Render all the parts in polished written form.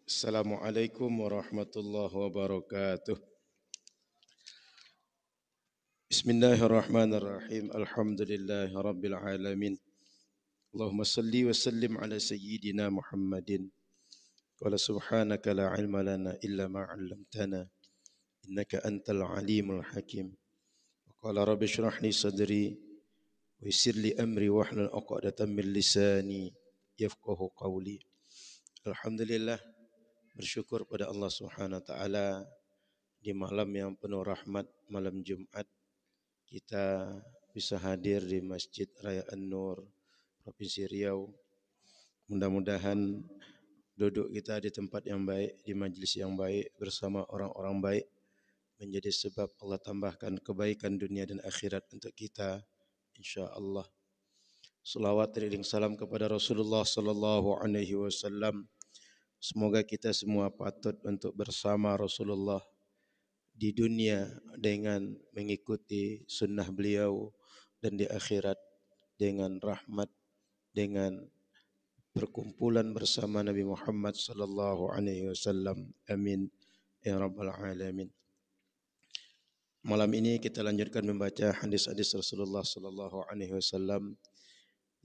Assalamualaikum warahmatullahi wabarakatuh. Bismillahirrahmanirrahim. Alhamdulillahi rabbil alamin. Allahumma salli wa sallim ala sayyidina Muhammadin. Qala subhanaka la ilma lana illa ma 'allamtana innaka antal alimul hakim. Wa qala rabbi shrah li sadri wa yassir li amri wahlul 'uqdatam min lisani yafqahu qawli. Alhamdulillah, bersyukur pada Allah Subhanahu wa taala di malam yang penuh rahmat, malam Jumat, kita bisa hadir di Masjid Raya An-Nur, Provinsi Riau. Mudah-mudahan duduk kita di tempat yang baik, di majlis yang baik, bersama orang-orang baik, menjadi sebab Allah tambahkan kebaikan dunia dan akhirat untuk kita, insya Allah. Salawat dan salam kepada Rasulullah sallallahu alaihi wasallam. Semoga kita semua patut untuk bersama Rasulullah di dunia dengan mengikuti sunnah beliau, dan di akhirat dengan rahmat, dengan perkumpulan bersama Nabi Muhammad sallallahu alaihi wasallam. Amin ya rabbal alamin. Malam ini kita lanjutkan membaca hadis-hadis Rasulullah sallallahu alaihi wasallam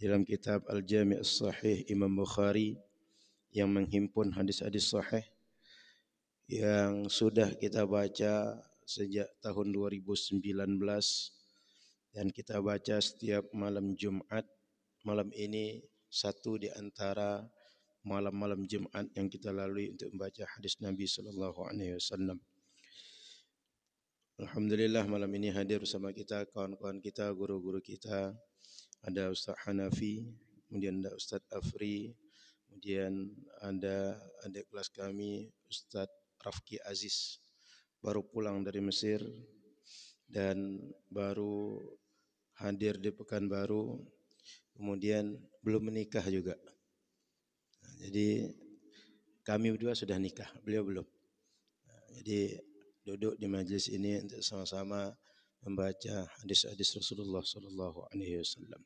dalam kitab Al-Jami' As-Sahih Imam Bukhari yang menghimpun hadis-hadis sahih yang sudah kita baca sejak tahun 2019 dan kita baca setiap malam Jumat. Malam ini satu di antara malam-malam Jumat yang kita lalui untuk membaca hadis Nabi sallallahu alaihi wasallam. Alhamdulillah, malam ini hadir bersama kita kawan-kawan kita, guru-guru kita. Ada Ustaz Hanafi, kemudian ada Ustaz Afri, kemudian ada adik kelas kami Ustaz Rafki Aziz, baru pulang dari Mesir dan baru hadir di Pekanbaru, kemudian belum menikah juga. Jadi kami berdua sudah nikah, beliau belum. Jadi duduk di majelis ini untuk sama-sama membaca hadis-hadis Rasulullah sallallahu alaihi wasallam.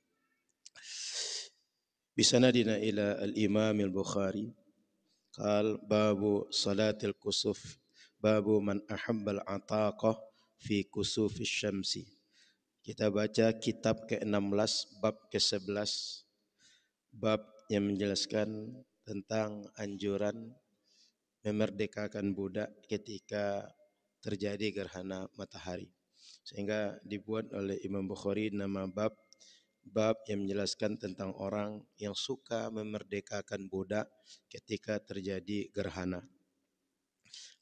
Bisanadina ila al-Imam al-Bukhari qal babu salatil kusuf, babu man ahabbal ataqah fi kusufis syamsi. Kita baca kitab ke-16 bab ke-11, bab yang menjelaskan tentang anjuran memerdekakan budak ketika terjadi gerhana matahari. Sehingga dibuat oleh Imam Bukhari nama bab yang menjelaskan tentang orang yang suka memerdekakan budak ketika terjadi gerhana.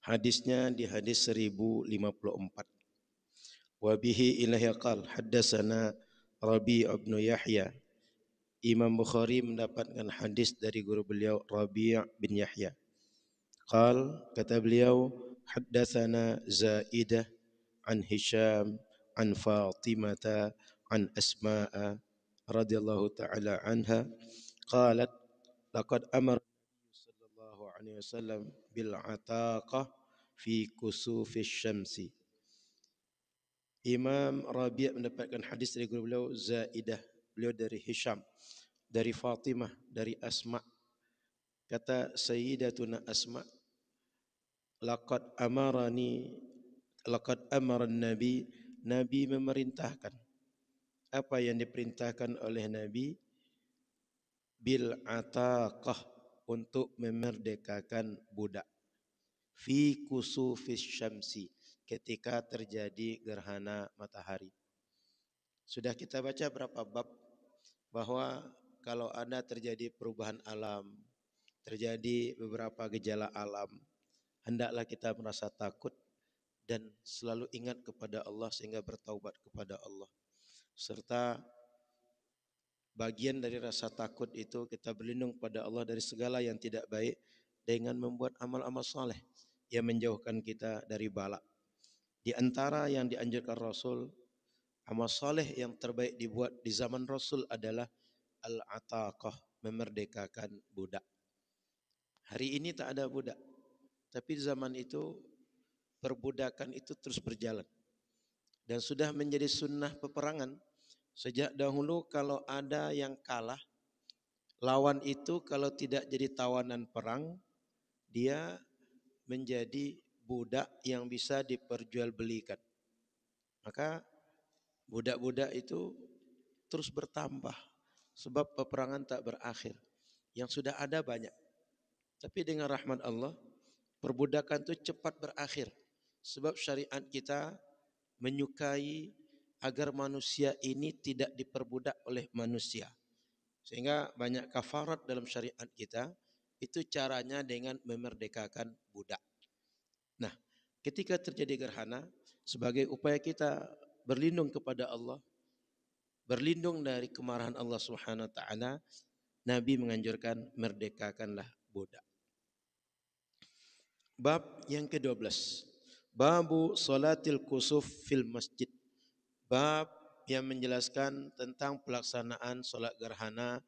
Hadisnya di hadis 1054. Wa bihi ilahi qal haddatsana Rabi' bin Yahya. Imam Bukhari mendapatkan hadis dari guru beliau Rabi' bin Yahya. Qal, kata beliau, haddatsana Zaidah an Hisham an Fatimah an Asma'a radhiyallahu ta'ala anha qalat laqad amara Nabi sallallahu alaihi wasallam bil ataqah fi kusufis syamsi. Imam Rabi' mendapatkan hadis dari guru beliau Zaidah, beliau dari Hisham, dari Fatimah, dari Asma. Kata Sayyidatuna Asma, laqad amara Nabi, Nabi memerintahkan. Apa yang diperintahkan oleh Nabi? Bil ataqah, untuk memerdekakan budak. Fi kusufis syamsi, ketika terjadi gerhana matahari. Sudah kita baca berapa bab bahwa kalau ada terjadi perubahan alam, terjadi beberapa gejala alam, hendaklah kita merasa takut dan selalu ingat kepada Allah sehingga bertaubat kepada Allah. Serta bagian dari rasa takut itu kita berlindung pada Allah dari segala yang tidak baik dengan membuat amal-amal saleh yang menjauhkan kita dari bala. Di antara yang dianjurkan Rasul, amal saleh yang terbaik dibuat di zaman Rasul adalah al-ataqah, memerdekakan budak. Hari ini tak ada budak, tapi di zaman itu perbudakan itu terus berjalan dan sudah menjadi sunnah peperangan. Sejak dahulu kalau ada yang kalah, lawan itu kalau tidak jadi tawanan perang, dia menjadi budak yang bisa diperjualbelikan. Maka budak-budak itu terus bertambah sebab peperangan tak berakhir. Yang sudah ada banyak. Tapi dengan rahmat Allah, perbudakan itu cepat berakhir. Sebab syariat kita menyukai agar manusia ini tidak diperbudak oleh manusia. Sehingga banyak kafarat dalam syariat kita, itu caranya dengan memerdekakan budak. Nah, ketika terjadi gerhana, sebagai upaya kita berlindung kepada Allah, berlindung dari kemarahan Allah Subhanahu wa taala, Nabi menganjurkan merdekakanlah budak. Bab yang ke-12. Babu salatil kusuf fil masjid. Bab yang menjelaskan tentang pelaksanaan salat gerhana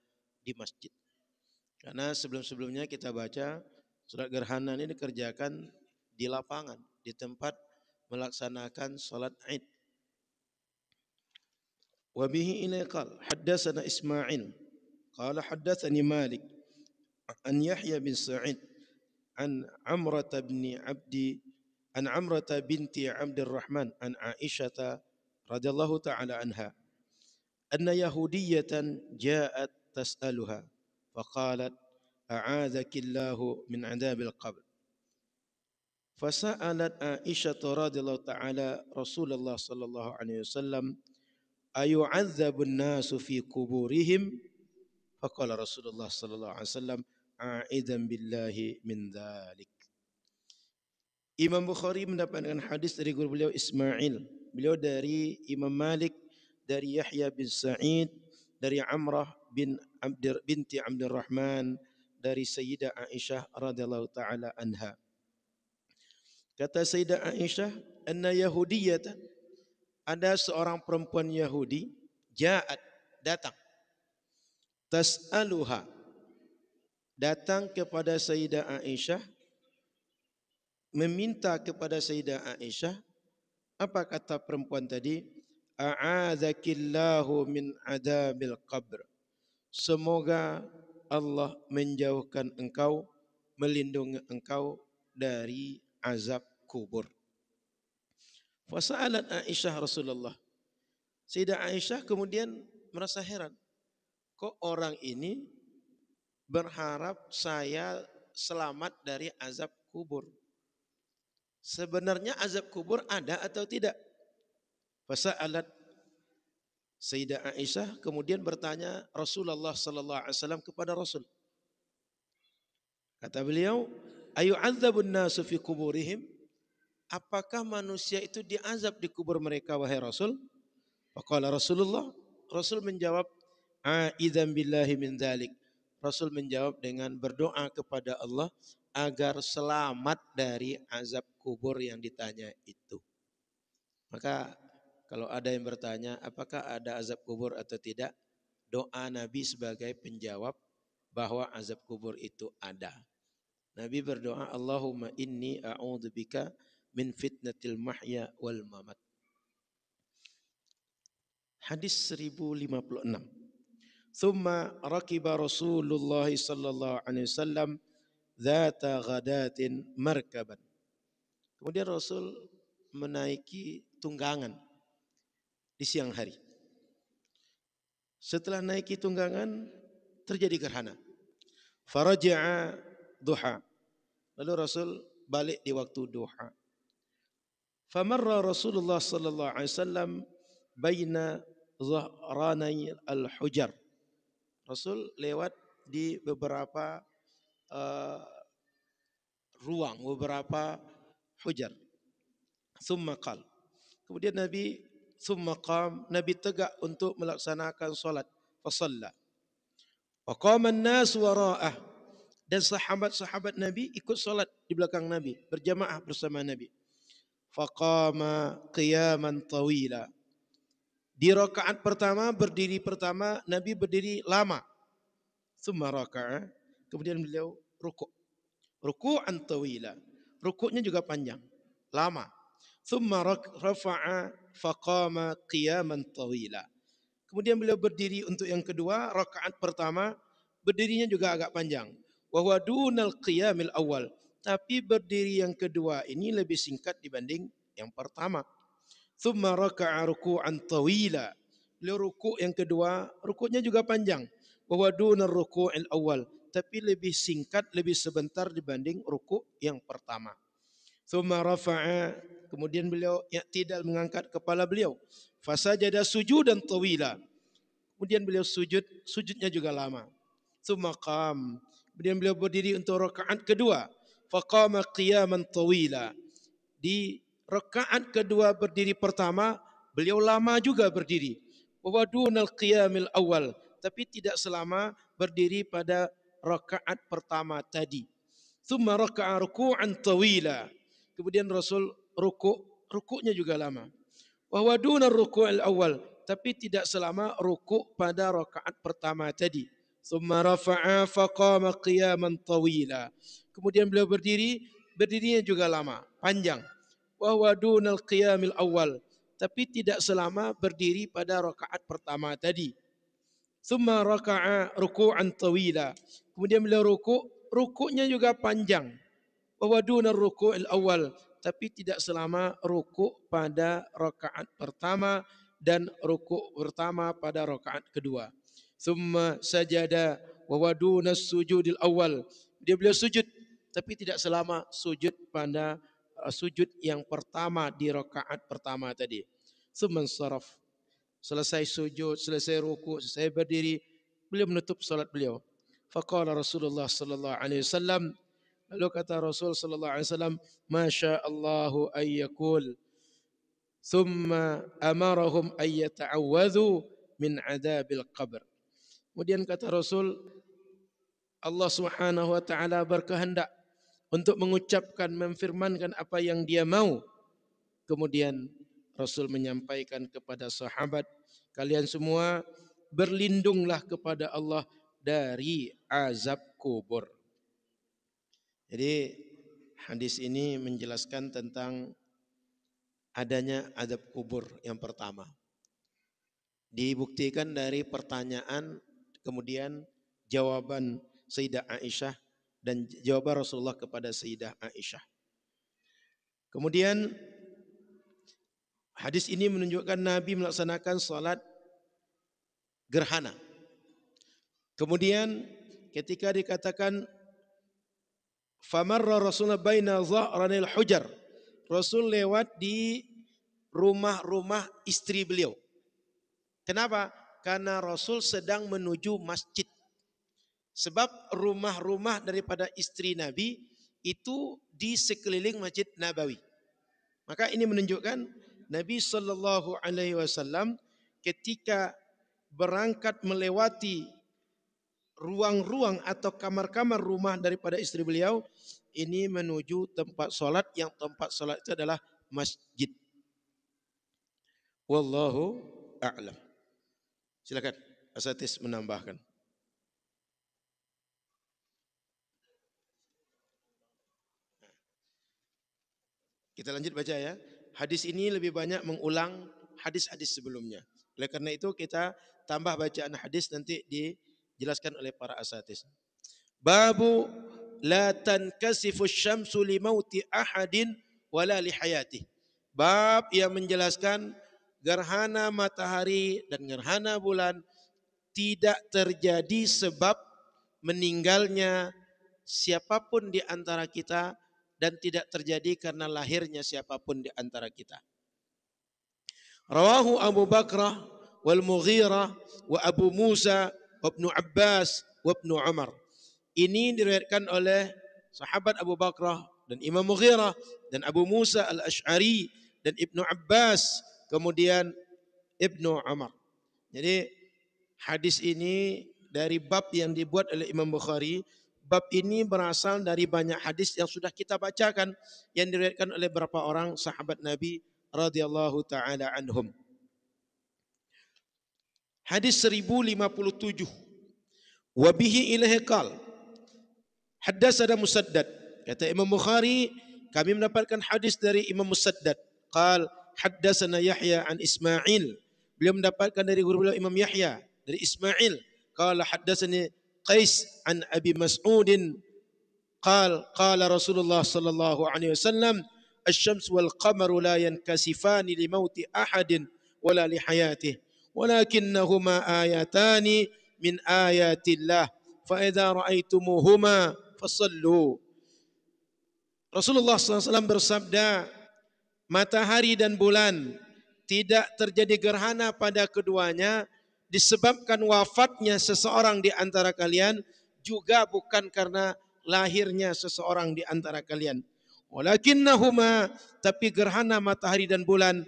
di masjid. Karena sebelum-sebelumnya kita baca salat gerhana ini dikerjakan di lapangan, di tempat melaksanakan salat Id. Wa bihi ilai qal haddatsana Ismail qala haddatsani Malik an Yahya bin Sa'id an Amrah bin Abdi an Amrah binti Abdurrahman an Aisyah radhiyallahu taala anha anna yahudiyatan ja'at tas'aluha faqalat a'adzaki Allahu min 'adzabil qabr fasa'alat Aisyah radhiyallahu taala Rasulullah sallallahu alaihi wasallam ayu'adzabun nasu fi kuburihim faqala Rasulullah sallallahu alaihi wasallam a'idzan billahi min dzalik. Imam Bukhari mendapatkan hadis dari guru beliau Ismail, beliau dari Imam Malik, dari Yahya bin Sa'id, dari Amrah binti Abdurrahman, dari Sayyidah Aisyah radhiyallahu taala anha. Kata Sayyidah Aisyah, anna yahudiyatan, ada seorang perempuan Yahudi, ja'at, datang, tas'aluha, datang kepada Sayyidah Aisyah, meminta kepada Sayyidah Aisyah. Apa kata perempuan tadi? A'adzakillahu min adabil qabr. Semoga Allah menjauhkan engkau, melindungi engkau dari azab kubur. Fasa'alat Aisyah Rasulullah. Sayyidah Aisyah kemudian merasa heran. Kok orang ini berharap saya selamat dari azab kubur? Sebenarnya azab kubur ada atau tidak? Fasa'alat Sayyidah Aisyah kemudian bertanya Rasulullah sallallahu alaihi wasallam kepada Rasul. Kata beliau, ayu'adzabun nasu fi kuburihim? Apakah manusia itu diazab di kubur mereka wahai Rasul? Faqala Rasulullah, Rasul menjawab, a'idzan billahi min dzalik. Rasul menjawab dengan berdoa kepada Allah agar selamat dari azab kubur yang ditanya itu. Maka kalau ada yang bertanya apakah ada azab kubur atau tidak, doa Nabi sebagai penjawab bahwa azab kubur itu ada. Nabi berdoa, Allahumma inni a'udzubika min fitnatil mahya wal mamat. Hadis 1056. Thumma rakiba Rasulullah sallallahu alaihi wasallam dzata ghadatin markaban. Kemudian Rasul menaiki tunggangan di siang hari. Setelah naiki tunggangan terjadi gerhana. Faraja'a duha. Lalu Rasul balik di waktu duha. Famarra Rasulullah sallallahu alaihi wasallam baina dhahranai al-hujar. Rasul lewat di beberapa uh, ruang, beberapa hujar. Thumma qal. Kemudian Nabi tegak untuk melaksanakan salat. Fasalla. Wa qama an-nas wara'ah. Dan sahabat-sahabat Nabi ikut salat di belakang Nabi, berjamaah bersama Nabi. Faqama qiyaman tawila. Di rakaat pertama, berdiri pertama, Nabi berdiri lama. Tsumma raka'a. Kemudian beliau rukuk. Ruku'an tawila. Rukuknya juga panjang, lama. Tsumma rafa'a faqama qiyaman tawila. Kemudian beliau berdiri untuk yang kedua, rakaat pertama, berdirinya juga agak panjang. Wa huwa dunal qiyamil awal. Tapi berdiri yang kedua ini lebih singkat dibanding yang pertama. Thumma raka'a ruku'an tawila. Beliau rukuk yang kedua, rukuknya juga panjang. Wa huwa duna ruku'il awal, tapi lebih singkat, lebih sebentar dibanding rukuk yang pertama. Thumma rafa'a, kemudian beliau i'tidal mengangkat kepala beliau. Fasajada sujudan tawila. Kemudian beliau sujud, sujudnya juga lama. Thumma qam, kemudian beliau berdiri untuk rakaat kedua. Faqama qiyaman tawila. Di rakaat kedua berdiri pertama, beliau lama juga berdiri. Wa dunal qiyamil awal, tapi tidak selama berdiri pada rakaat pertama tadi. Thumma raka'a ruku'an tawila. Kemudian Rasul rukuknya juga lama. Wa huwa duna ruku'il awal, tapi tidak selama rukuk pada rakaat pertama tadi. Thumma rafa'a faqama qiyaman tawila. Kemudian beliau berdirinya juga lama, panjang. Wa huwa dunal qiyamil awal, tapi tidak selama berdiri pada rakaat pertama tadi. Thumma raka'a ruku'an tawila. Kemudian beliau rukuknya juga panjang. Wa huwa dunar ruku'il awal, tapi tidak selama rukuk pada rakaat pertama dan rukuk pertama pada rakaat kedua. Thumma sajada wa huwa dunas sujudil awal. Beliau sujud, tapi tidak selama sujud pada sujud yang pertama di rakaat pertama tadi. Thumma saraf. Selesai sujud, selesai rukuk, selesai berdiri, beliau menutup salat beliau. Faqala Rasulullah sallallahu alaihi wasallam, lalu kata Rasul sallallahu alaihi wasallam, "Masya Allahu ayyakul." Thumma amarahum ay yata'awwadhu min adabil qabr. Kemudian kata Rasul, Allah Subhanahu wa taala berkehendak untuk mengucapkan, memfirmankan apa yang Dia mau. Kemudian Rasul menyampaikan kepada sahabat, kalian semua berlindunglah kepada Allah dari azab kubur. Jadi hadis ini menjelaskan tentang adanya azab kubur yang pertama. Dibuktikan dari pertanyaan, kemudian jawaban Sayyidah Aisyah dan jawaban Rasulullah kepada Sayyidah Aisyah. Kemudian hadis ini menunjukkan Nabi melaksanakan salat gerhana. Kemudian ketika dikatakan famarra Rasulullah baina dha'ranil hujar, Rasul lewat di rumah-rumah istri beliau. Kenapa? Karena Rasul sedang menuju masjid. Sebab rumah-rumah daripada istri Nabi itu di sekeliling Masjid Nabawi. Maka ini menunjukkan Nabi SAW ketika berangkat melewati ruang-ruang atau kamar-kamar rumah daripada istri beliau, ini menuju tempat solat, yang tempat solat itu adalah masjid. Wallahu a'lam. Silakan Asatis menambahkan. Kita lanjut baca ya. Hadis ini lebih banyak mengulang hadis-hadis sebelumnya. Oleh karena itu kita tambah bacaan hadis, nanti dijelaskan oleh para asatis. Babu la tankasifu syamsu li mauti ahadin wala li hayatih. Bab yang menjelaskan gerhana matahari dan gerhana bulan tidak terjadi sebab meninggalnya siapapun di antara kita, dan tidak terjadi karena lahirnya siapapun di antara kita. Rawahu Abu Bakrah wal Mughirah wa Abu Musa wa Ibnu Abbas wa Ibnu Umar. Ini diriwayatkan oleh sahabat Abu Bakrah dan Imam Mughirah dan Abu Musa al-Ash'ari dan Ibnu Abbas, kemudian Ibnu Umar. Jadi hadis ini dari bab yang dibuat oleh Imam Bukhari. Bab ini berasal dari banyak hadis yang sudah kita bacakan yang diriwayatkan oleh beberapa orang sahabat Nabi radhiyallahu taala anhum. Hadis 1057. Wa bihi ilaihi qal. Haddatsana Musaddad. Kata Imam Bukhari, kami mendapatkan hadis dari Imam Musaddad. Qal haddatsana Yahya an Ismail. Beliau mendapatkan dari guru beliau Imam Yahya dari Ismail. Qala haddatsani Qais an Abi Mas'udin قال رسول الله صلى الله عليه وسلم الشمس والقمر لا ينكسفان لموت أحد ولا لحياته ولكنهما آيتان من آيات الله فإذا رأيتموهما فصلوا. Rasulullah SAW bersabda, matahari dan bulan tidak terjadi gerhana pada keduanya disebabkan wafatnya seseorang di antara kalian, juga bukan karena lahirnya seseorang di antara kalian. Walakinnahuma, tapi gerhana matahari dan bulan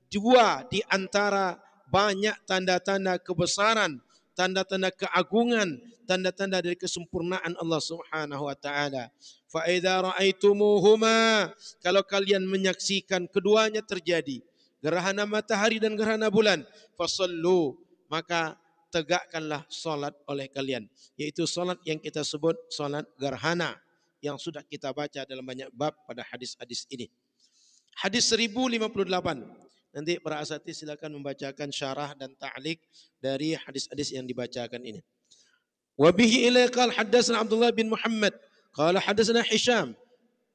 dua di antara banyak tanda-tanda kebesaran, tanda-tanda keagungan, tanda-tanda dari kesempurnaan Allah Subhanahu wa taala. Fa idza raaitumuhuma, kalau kalian menyaksikan keduanya terjadi, gerhana matahari dan gerhana bulan, fasallu, maka tegakkanlah solat oleh kalian, yaitu solat yang kita sebut solat gerhana yang sudah kita baca dalam banyak bab pada hadis-hadis ini. Hadis 1058. Nanti para asatidz silakan membacakan syarah dan ta'liq dari hadis-hadis yang dibacakan ini. Wa bihi ilai qala haddatsana Abdullah bin Muhammad qala haddatsana Hisham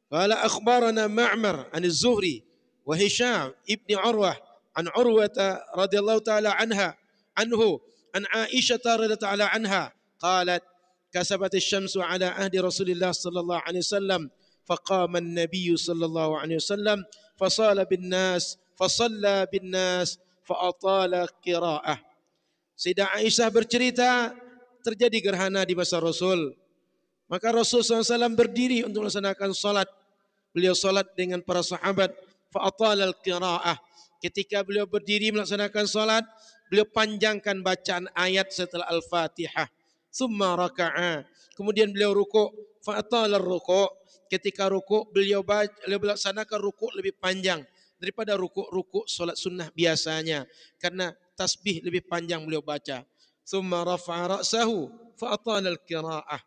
qala akhbarana Ma'mar an az-Zuhri wa Hisham ibn Urwah an Urwah radhiyallahu ta'ala anhu an Aisyah radhiyallahu ta'ala anha qalat kasabat asy-syamsu ala ahdi Rasulillah sallallahu alaihi wasallam faqama an-nabiy sallallahu alaihi wasallam fasalla bin nas fa atala qiraah. Sayyidah Aisyah bercerita terjadi gerhana di masa Rasul. Maka Rasul SAW berdiri untuk melaksanakan salat. Beliau salat dengan para sahabat. Fa atala qiraah. Ketika beliau berdiri melaksanakan salat, beliau panjangkan bacaan ayat setelah Al-Fatihah. Summa raka'a. Kemudian beliau rukuk. Fa atala rukuk. Ketika rukuk beliau melaksanakan rukuk lebih panjang daripada rukuk-rukuk solat sunnah biasanya, karena tasbih lebih panjang beliau baca. Thumma rafa'a ra'sahu fa atala al-qira'ah.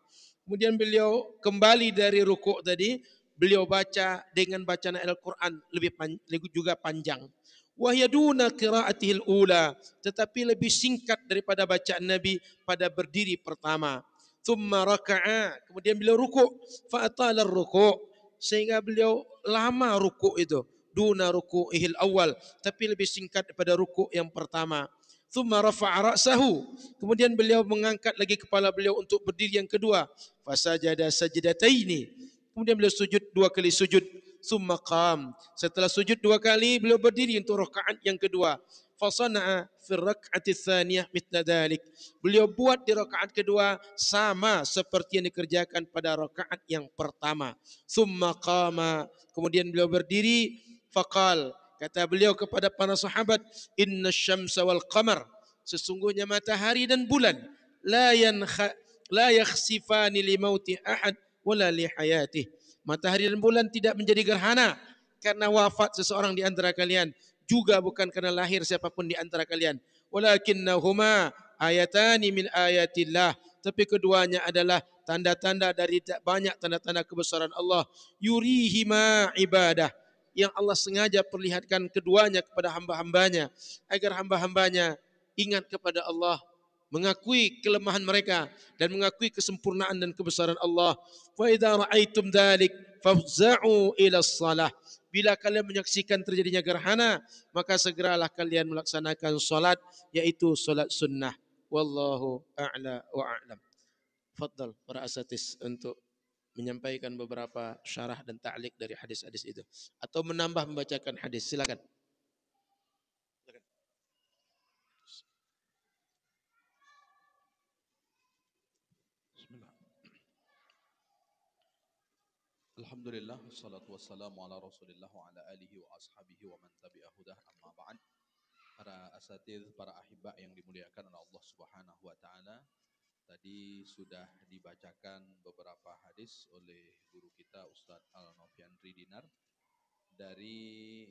Kemudian beliau kembali dari rukuk tadi, beliau baca dengan bacaan Al-Quran lebih juga panjang. Wa yaduna qira'atihil ula, tetapi lebih singkat daripada bacaan Nabi pada berdiri pertama. Thumma raka'a, kemudian beliau rukuk, fa atala ar-rukuk, sehingga beliau lama rukuk itu. Duna ruku'ihil awal, tapi lebih singkat daripada rukuk yang pertama. Thumma rafa'a ra'sahu, kemudian beliau mengangkat lagi kepala beliau untuk berdiri yang kedua. Fasajada sajdataini, kemudian beliau sujud dua kali sujud. Thumma qam, setelah sujud dua kali beliau berdiri untuk rakaat yang kedua. Fasana'a fi rak'ati tsaniyah mithla dzalik, beliau buat di rakaat kedua sama seperti yang dikerjakan pada rakaat yang pertama. Thumma qama, kemudian beliau berdiri. Faqal, kata beliau kepada para sahabat, inna syamsa wal qamar, sesungguhnya matahari dan bulan, la yakhsifani li mauti ahad wala li hayatih. Matahari dan bulan tidak menjadi gerhana karena wafat seseorang di antara kalian, juga bukan karena lahir siapapun di antara kalian. Walakinnahuma ayatani min ayatillah, tapi keduanya adalah tanda-tanda dari banyak tanda-tanda kebesaran Allah. Yurihima ibadah, yang Allah sengaja perlihatkan keduanya kepada hamba-hambanya agar hamba-hambanya ingat kepada Allah, mengakui kelemahan mereka dan mengakui kesempurnaan dan kebesaran Allah. Fa idza ra'aitum dzalik fafza'u ila shalah, bila kalian menyaksikan terjadinya gerhana, maka segeralah kalian melaksanakan salat, yaitu salat sunnah. Wallahu a'la wa a'lam. Fadhal para asatidz untuk menyampaikan beberapa syarah dan ta'liq dari hadis-hadis itu, atau menambah membacakan hadis. Silakan. Bismillah. Alhamdulillah, wassalatu wassalamu ala Rasulillah wa ala alihi wa ashabihi wa man tabi'ahudah, amma ba'd. Para asatidz, para ahibba yang dimuliakan oleh Allah Subhanahu wa taala, tadi sudah dibacakan beberapa hadis oleh guru kita Ustadz Al-Nofiandri Dinar dari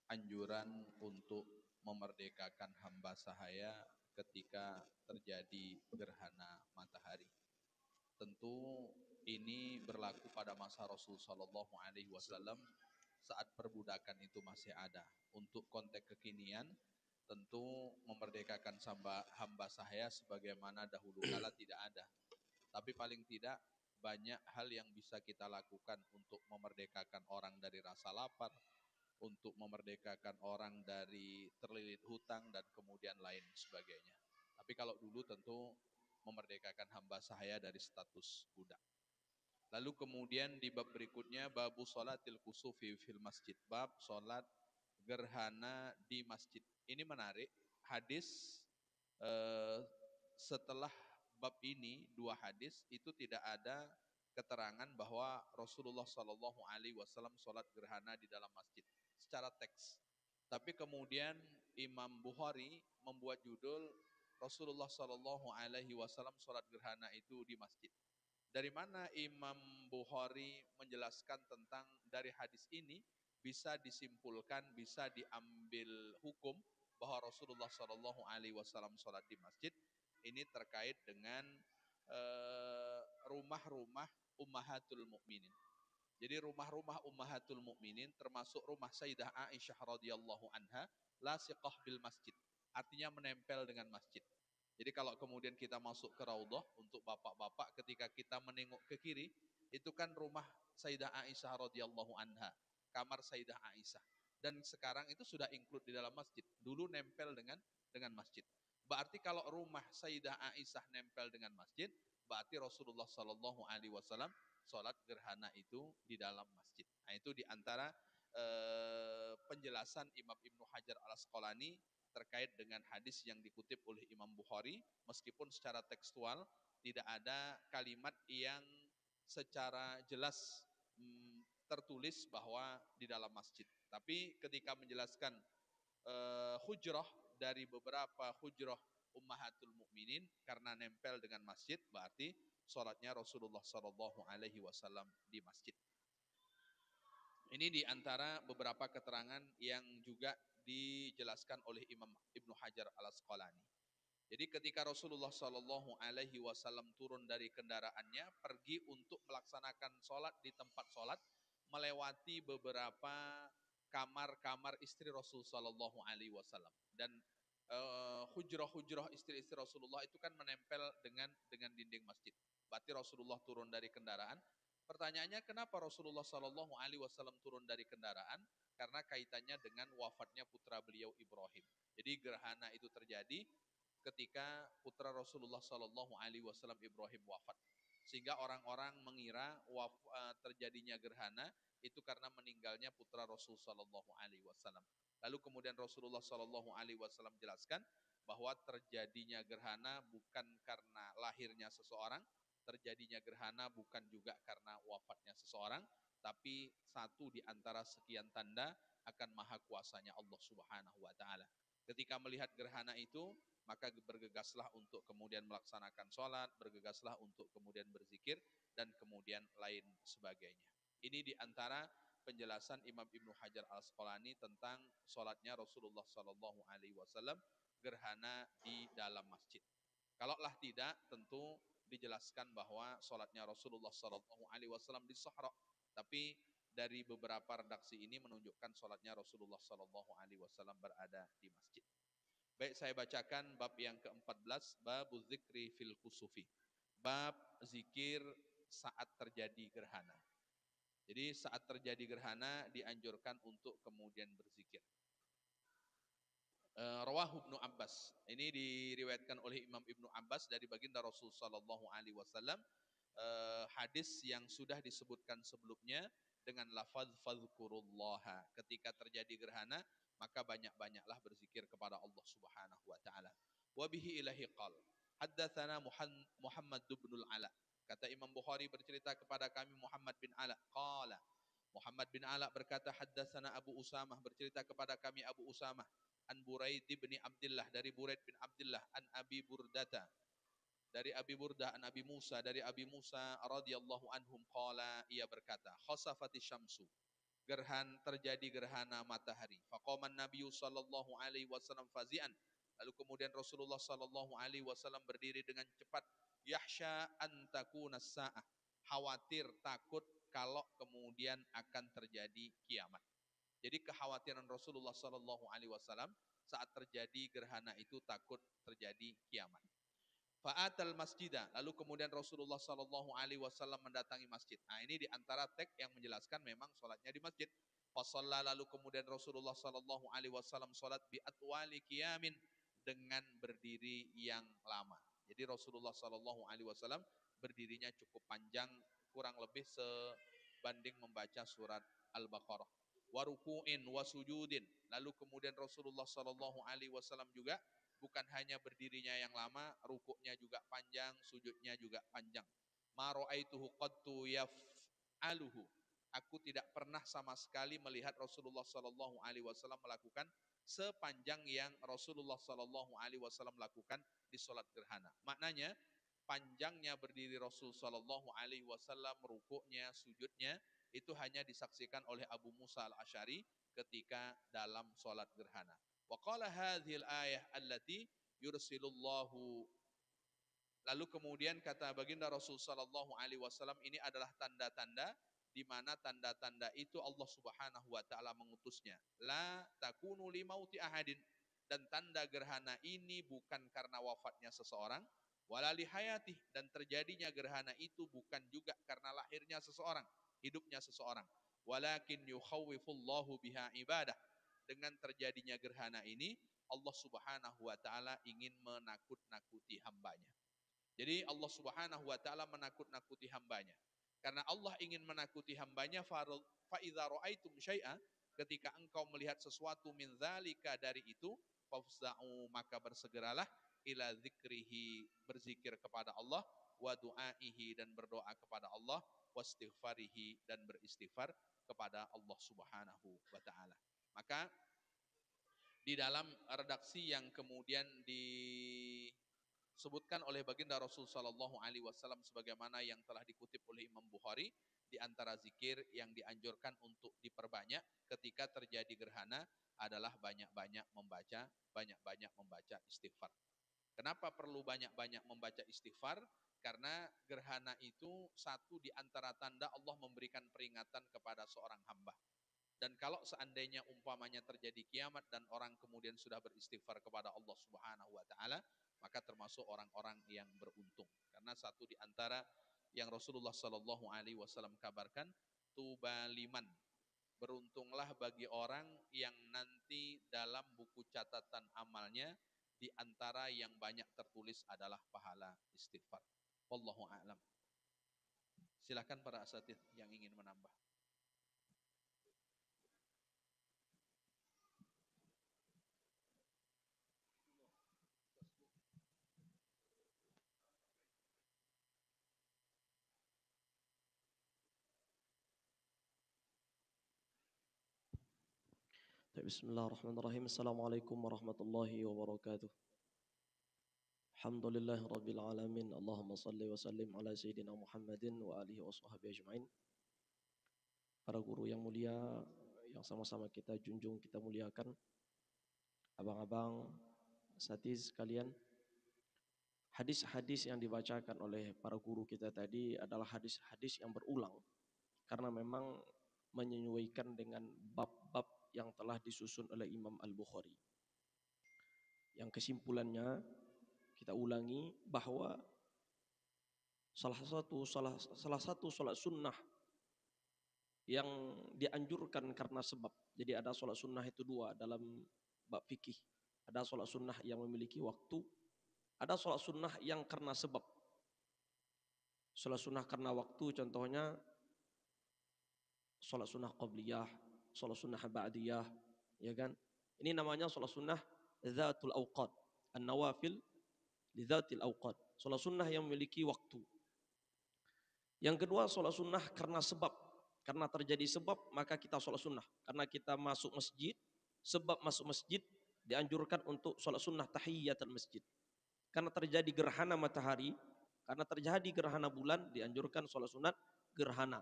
anjuran untuk memerdekakan hamba sahaya ketika terjadi gerhana matahari. Tentu ini berlaku pada masa Rasul Shallallahu Alaihi Wasallam saat perbudakan itu masih ada. Untuk konteks kekinian, tentu memerdekakan hamba sahaya sebagaimana dahulu kala tidak ada. Tapi paling tidak banyak hal yang bisa kita lakukan untuk memerdekakan orang dari rasa lapar, untuk memerdekakan orang dari terlilit hutang dan kemudian lain sebagainya. Tapi kalau dulu tentu memerdekakan hamba sahaya dari status budak. Lalu kemudian di bab berikutnya babu sholatil kusufi fil masjid, bab sholat gerhana di masjid. Ini menarik, hadis eh, setelah bab ini dua hadis itu tidak ada keterangan bahwa Rasulullah Shallallahu Alaihi Wasallam sholat gerhana di dalam masjid secara teks. Tapi kemudian Imam Bukhari membuat judul Rasulullah Shallallahu Alaihi Wasallam sholat gerhana itu di masjid. Dari mana Imam Bukhari menjelaskan tentang dari hadis ini bisa disimpulkan, bisa diambil hukum bahwa Rasulullah Shallallahu Alaihi Wasallam sholat di masjid ini terkait dengan rumah-rumah ummahatul mukminin. Jadi rumah-rumah ummahatul mukminin termasuk rumah Sayyidah Aisyah radhiyallahu anha lasiqah bil masjid. Artinya menempel dengan masjid. Jadi kalau kemudian kita masuk ke Raudhah untuk bapak-bapak ketika kita menengok ke kiri, itu kan rumah Sayyidah Aisyah radhiyallahu anha, kamar Sayyidah Aisyah. Dan sekarang itu sudah include di dalam masjid. Dulu nempel dengan masjid. Berarti kalau rumah Sayyidah Aisyah nempel dengan masjid, berarti Rasulullah Shallallahu alaihi wasallam sholat gerhana itu di dalam masjid. Nah, itu diantara penjelasan Imam Ibnu Hajar al-Asqalani terkait dengan hadis yang dikutip oleh Imam Bukhari, meskipun secara tekstual tidak ada kalimat yang secara jelas tertulis bahwa di dalam masjid. Tapi ketika menjelaskan hujrah dari beberapa hujrah ummahatul mukminin karena nempel dengan masjid, berarti sholatnya Rasulullah Shallallahu Alaihi Wasallam di masjid. Ini di antara beberapa keterangan yang juga dijelaskan oleh Imam Ibnu Hajar al-Asqalani. Jadi ketika Rasulullah Shallallahu Alaihi Wasallam turun dari kendaraannya, pergi untuk melaksanakan sholat di tempat sholat, melewati beberapa kamar-kamar istri Rasul Shallallahu Alaihi Wasallam. Dan hujrah-hujrah istri-istri Rasulullah itu kan menempel dengan dinding masjid. Berarti Rasulullah turun dari kendaraan. Pertanyaannya kenapa Rasulullah Shallallahu Alaihi Wasallam turun dari kendaraan? Karena kaitannya dengan wafatnya putra beliau Ibrahim. Jadi gerhana itu terjadi ketika putra Rasulullah Shallallahu Alaihi Wasallam Ibrahim wafat, sehingga orang-orang mengira terjadinya gerhana itu karena meninggalnya putra Rasul Shallallahu Alaihi Wasallam. Lalu kemudian Rasulullah Shallallahu Alaihi Wasallam jelaskan bahwa terjadinya gerhana bukan karena lahirnya seseorang, terjadinya gerhana bukan juga karena wafatnya seseorang, tapi satu di antara sekian tanda akan maha kuasanya Allah Subhanahu wa taala. Ketika melihat gerhana itu, maka bergegaslah untuk kemudian melaksanakan sholat, bergegaslah untuk kemudian berzikir, dan kemudian lain sebagainya. Ini diantara penjelasan Imam Ibnu Hajar al-Asqalani tentang sholatnya Rasulullah Sallallahu Alaihi Wasallam gerhana di dalam masjid. Kalaulah tidak, tentu dijelaskan bahwa sholatnya Rasulullah Sallallahu Alaihi Wasallam di Sahra. Tapi dari beberapa redaksi ini menunjukkan sholatnya Rasulullah Sallallahu Alaihi Wasallam berada di masjid. Baik, saya bacakan bab yang ke-14, bab zikri fil kusufi. Bab zikir saat terjadi gerhana. Jadi saat terjadi gerhana dianjurkan untuk kemudian berzikir. Rawahu Ibnu Abbas. Ini diriwayatkan oleh Imam Ibnu Abbas dari baginda Rasul sallallahu alaihi wasallam, hadis yang sudah disebutkan sebelumnya dengan lafaz fadhkurullaha. Ketika terjadi gerhana, maka banyak-banyaklah berzikir kepada Allah Subhanahu wa taala. Wa bihi ilahi qal. Haddatsana Muhammad bin Ala. Kata Imam Bukhari bercerita kepada kami Muhammad bin Ala. Qala. Muhammad bin Ala berkata haddatsana Abu Usamah, bercerita kepada kami Abu Usamah an Buraid bin Abdullah, dari Buraid bin Abdullah, an Abi Burdata, dari Abi Burdah, an Abi Musa, dari Abi Musa radhiyallahu anhum qala, ia berkata khasafati syamsu, terjadi gerhana matahari, faqaman nabiyyu sallallahu alaihi wasallam fazian, lalu kemudian Rasulullah sallallahu alaihi wasallam berdiri dengan cepat, yahsya an takuna saah, khawatir, takut kalau kemudian akan terjadi kiamat. Jadi kekhawatiran Rasulullah Shallallahu Alaihi Wasallam saat terjadi gerhana itu takut terjadi kiamat. Fa'atal masjidah, lalu kemudian Rasulullah Shallallahu Alaihi Wasallam mendatangi masjid. Nah ini diantara teks yang menjelaskan memang sholatnya di masjid. Fasalla, lalu kemudian Rasulullah Shallallahu Alaihi Wasallam sholat bi atwali qiyamin, dengan berdiri yang lama. Jadi Rasulullah Shallallahu Alaihi Wasallam berdirinya cukup panjang, kurang lebih sebanding membaca surat Al-Baqarah. Warukuin wasujudin, lalu kemudian Rasulullah Shallallahu Alaihi Wasallam juga bukan hanya berdirinya yang lama, rukuknya juga panjang, sujudnya juga panjang. Ma ra'aituhu qattu yaf'aluhu. Aku tidak pernah sama sekali melihat Rasulullah Shallallahu Alaihi Wasallam melakukan sepanjang yang Rasulullah Shallallahu Alaihi Wasallam lakukan di sholat gerhana. Maknanya panjangnya berdiri Rasul Shallallahu Alaihi Wasallam, rukuknya, sujudnya itu hanya disaksikan oleh Abu Musa al-Asy'ari ketika dalam sholat gerhana. Wa qala hadhil ayah allati yursilullahu. Lalu kemudian kata baginda Rasul sallallahu alaihi wasallam, ini adalah tanda-tanda di mana tanda-tanda itu Allah Subhanahu wa taala mengutusnya. La takunu limauti ahadin, dan tanda gerhana ini bukan karena wafatnya seseorang, wala lihayatih, dan terjadinya gerhana itu bukan juga karena lahirnya seseorang, hidupnya seseorang. Walakin yukhawwifullahu biha ibadah. Dengan terjadinya gerhana ini, Allah Subhanahu wa taala ingin menakut-nakuti hambanya. Jadi Allah Subhanahu wa taala menakut-nakuti hambanya. Karena Allah ingin menakuti hambanya, fa idza raaitum syai'a, ketika engkau melihat sesuatu min dzalika, dari itu, fafza'u, maka bersegeralah, ila dzikrihi, berzikir kepada Allah, wa du'aihi, dan berdoa kepada Allah, wastighfarihi, dan beristighfar kepada Allah Subhanahu wa taala. Maka di dalam redaksi yang kemudian disebutkan oleh baginda Rasul sallallahu alaihi wasallam sebagaimana yang telah dikutip oleh Imam Bukhari, di antara zikir yang dianjurkan untuk diperbanyak ketika terjadi gerhana adalah banyak-banyak membaca istighfar. Kenapa perlu banyak-banyak membaca istighfar? Karena gerhana itu satu di antara tanda Allah memberikan peringatan kepada seorang hamba. Dan kalau seandainya umpamanya terjadi kiamat dan orang kemudian sudah beristighfar kepada Allah Subhanahu wa taala, maka termasuk orang-orang yang beruntung. Karena satu di antara yang Rasulullah Shallallahu alaihi wasallam kabarkan, tubaliman, beruntunglah bagi orang yang nanti dalam buku catatan amalnya di antara yang banyak tertulis adalah pahala istighfar. Wallahu a'lam. Silakan para asatidz yang ingin menambah. Bismillahirrahmanirrahim. Assalamualaikum warahmatullahi wabarakatuh. Alhamdulillahi rabbil alamin. Allahumma salli wa sallim ala sayyidina Muhammadin wa alihi wa sahbihi ajma'in. Para guru yang mulia, yang sama-sama kita junjung, kita muliakan, abang-abang, asatiz sekalian, hadis-hadis yang dibacakan oleh para guru kita tadi adalah hadis-hadis yang berulang, karena memang menyesuaikan dengan bab-bab yang telah disusun oleh Imam Al-Bukhari. Yang kesimpulannya kita ulangi bahwa salah satu salat sunnah yang dianjurkan karena sebab. Jadi ada salat sunnah itu dua dalam bab fikih. Ada salat sunnah yang memiliki waktu, ada salat sunnah yang karena sebab. Salat sunnah karena waktu contohnya salat sunnah qabliyah, salat sunnah ba'diyah, ya kan? Ini namanya salat sunnah dzatul awqat, an-nawafil li dzatil awqat. Salat sunnah yang memiliki waktu. Yang kedua, salat sunnah karena sebab. Karena terjadi sebab, maka kita salat sunnah. Karena kita masuk masjid, sebab masuk masjid dianjurkan untuk salat sunnah tahiyatul masjid. Karena terjadi gerhana matahari, karena terjadi gerhana bulan, dianjurkan salat sunat gerhana.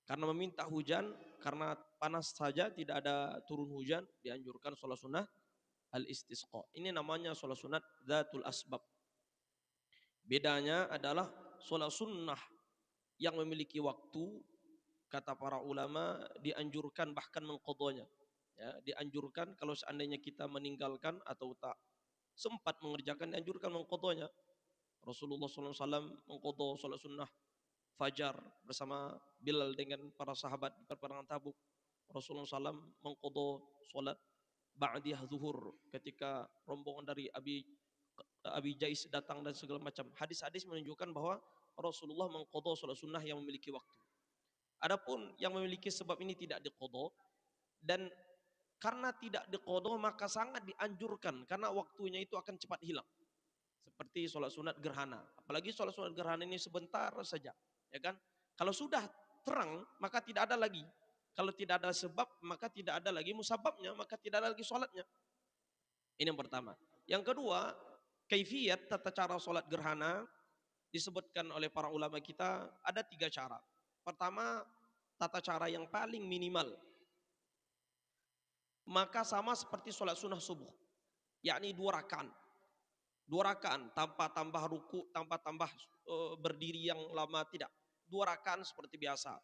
Karena meminta hujan, karena panas saja tidak ada turun hujan, dianjurkan salat sunnah al-istisqa. Ini namanya salat sunat dzatul asbab. Bedanya adalah salat sunnah yang memiliki waktu, kata para ulama dianjurkan bahkan mengqadhanya. Ya, dianjurkan kalau seandainya kita meninggalkan atau tak sempat mengerjakan, dianjurkan mengqadhanya. Rasulullah SAW mengqadha salat sunnah fajar bersama Bilal dengan para sahabat di peperangan Tabuk. Rasulullah SAW mengqadha salat ba'diyah zuhur ketika rombongan dari Abi Jais datang dan segala macam. Hadis-hadis menunjukkan bahwa Rasulullah mengqadha salat sunnah yang memiliki waktu. Adapun yang memiliki sebab ini tidak diqadha, dan karena tidak diqadha maka sangat dianjurkan karena waktunya itu akan cepat hilang. Seperti sholat sunat gerhana. Apalagi sholat sunat gerhana ini sebentar saja, ya kan? Kalau sudah terang maka tidak ada lagi. Kalau tidak ada sebab maka tidak ada lagi musababnya, maka tidak ada lagi sholatnya. Ini yang pertama. Yang kedua, kaifiyat tata cara sholat gerhana disebutkan oleh para ulama kita ada 3 cara. Pertama, tata cara yang paling minimal. Maka sama seperti sholat sunnah subuh, yakni 2 rakaat. 2 rakaat tanpa tambah ruku, tanpa tambah berdiri yang lama, tidak. 2 rakaat seperti biasa.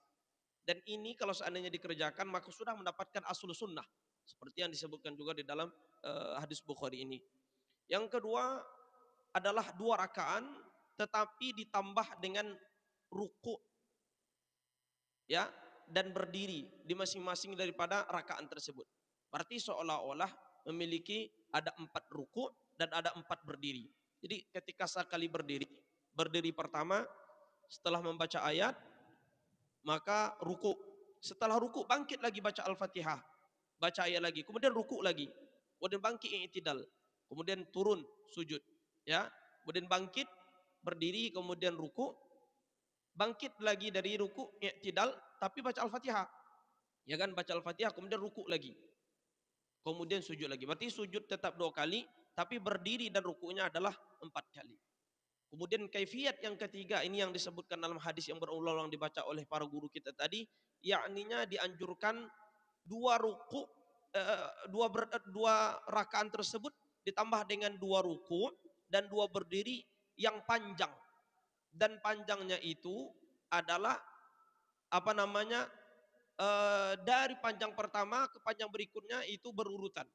Dan ini kalau seandainya dikerjakan maka sudah mendapatkan asul sunnah. Seperti yang disebutkan juga di dalam hadis Bukhari ini. Yang kedua adalah 2 rakaat tetapi ditambah dengan ruku, ya, dan berdiri di masing-masing daripada rakaat tersebut. Berarti seolah-olah memiliki ada 4 ruku dan ada 4 berdiri. Jadi ketika sekali berdiri pertama setelah membaca ayat maka ruku. Setelah ruku bangkit lagi baca Al-Fatihah, baca ayat lagi, kemudian ruku lagi, kemudian bangkit i'tidal, kemudian turun sujud, ya, kemudian bangkit berdiri, kemudian ruku, bangkit lagi dari ruku i'tidal tapi baca Al-Fatihah, ya kan, baca Al-Fatihah kemudian ruku lagi, kemudian sujud lagi. Berarti sujud tetap 2 kali tapi berdiri dan rukunya adalah 4 kali. Kemudian kaifiat yang ketiga ini yang disebutkan dalam hadis yang berulang-ulang dibaca oleh para guru kita tadi, yakninya dianjurkan 2 ruku, 2 rakaat tersebut ditambah dengan 2 ruku dan 2 berdiri yang panjang. Dan panjangnya itu adalah apa namanya, dari panjang pertama ke panjang berikutnya itu berurutan.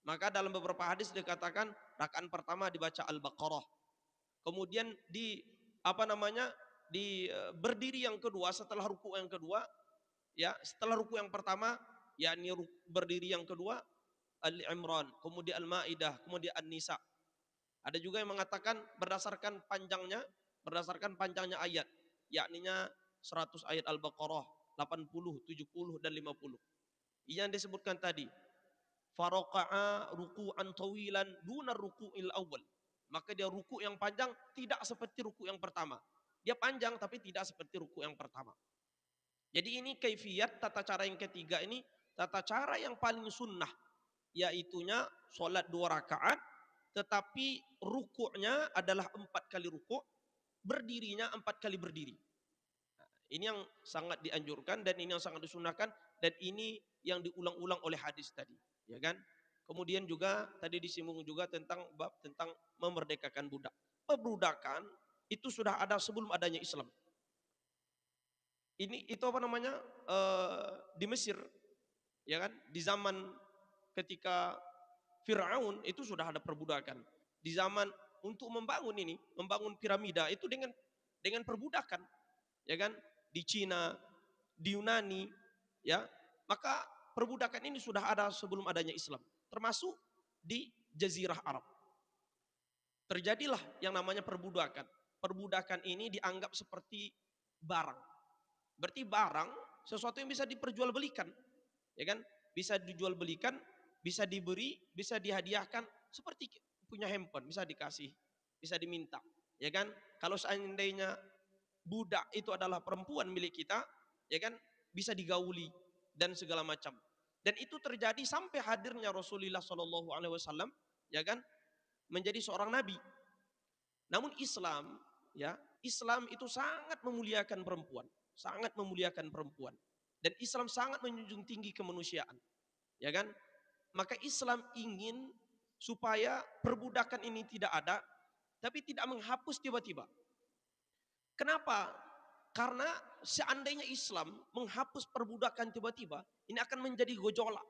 Maka dalam beberapa hadis dikatakan rakaat pertama dibaca Al-Baqarah. Kemudian di apa namanya, di berdiri yang kedua setelah ruku yang kedua, ya, setelah ruku yang pertama yakni berdiri yang kedua Al-Imran, kemudian Al-Maidah, kemudian An-Nisa. Ada juga yang mengatakan berdasarkan panjangnya ayat, yakninya 100 ayat Al-Baqarah, 80, 70 dan 50. Yang disebutkan tadi, faraqa'a ruku'an tawilan duna ruku'il awal. Maka dia ruku yang panjang tidak seperti ruku yang pertama. Dia panjang tapi tidak seperti ruku yang pertama. Jadi ini kaifiyat tata cara yang ketiga ini, tata cara yang paling sunnah, yaitunya sholat 2 rakaat tetapi rukuknya adalah 4 kali rukuk, berdirinya 4 kali berdiri. Nah, ini yang sangat dianjurkan dan ini yang sangat disunahkan dan ini yang diulang-ulang oleh hadis tadi, ya kan? Kemudian juga tadi disinggung juga tentang bab tentang memerdekakan budak. Perbudakan itu sudah ada sebelum adanya Islam. Ini itu apa namanya, di Mesir, ya kan? Di zaman ketika Firaun itu sudah ada perbudakan. Di zaman untuk membangun piramida itu dengan perbudakan, ya kan? Di Cina, di Yunani, ya. Maka perbudakan ini sudah ada sebelum adanya Islam, termasuk di Jazirah Arab. Terjadilah yang namanya perbudakan. Perbudakan ini dianggap seperti barang. Berarti barang sesuatu yang bisa diperjualbelikan, ya kan? Bisa dijualbelikan, bisa diberi, bisa dihadiahkan, seperti punya handphone, bisa dikasih, bisa diminta, ya kan? Kalau seandainya budak itu adalah perempuan milik kita, ya kan? Bisa digauli dan segala macam. Dan itu terjadi sampai hadirnya Rasulullah SAW, ya kan? Menjadi seorang nabi. Namun Islam, ya, Islam itu sangat memuliakan perempuan, sangat memuliakan perempuan. Dan Islam sangat menjunjung tinggi kemanusiaan, ya kan? Maka Islam ingin supaya perbudakan ini tidak ada, tapi tidak menghapus tiba-tiba. Kenapa? Karena seandainya Islam menghapus perbudakan tiba-tiba, ini akan menjadi gejolak.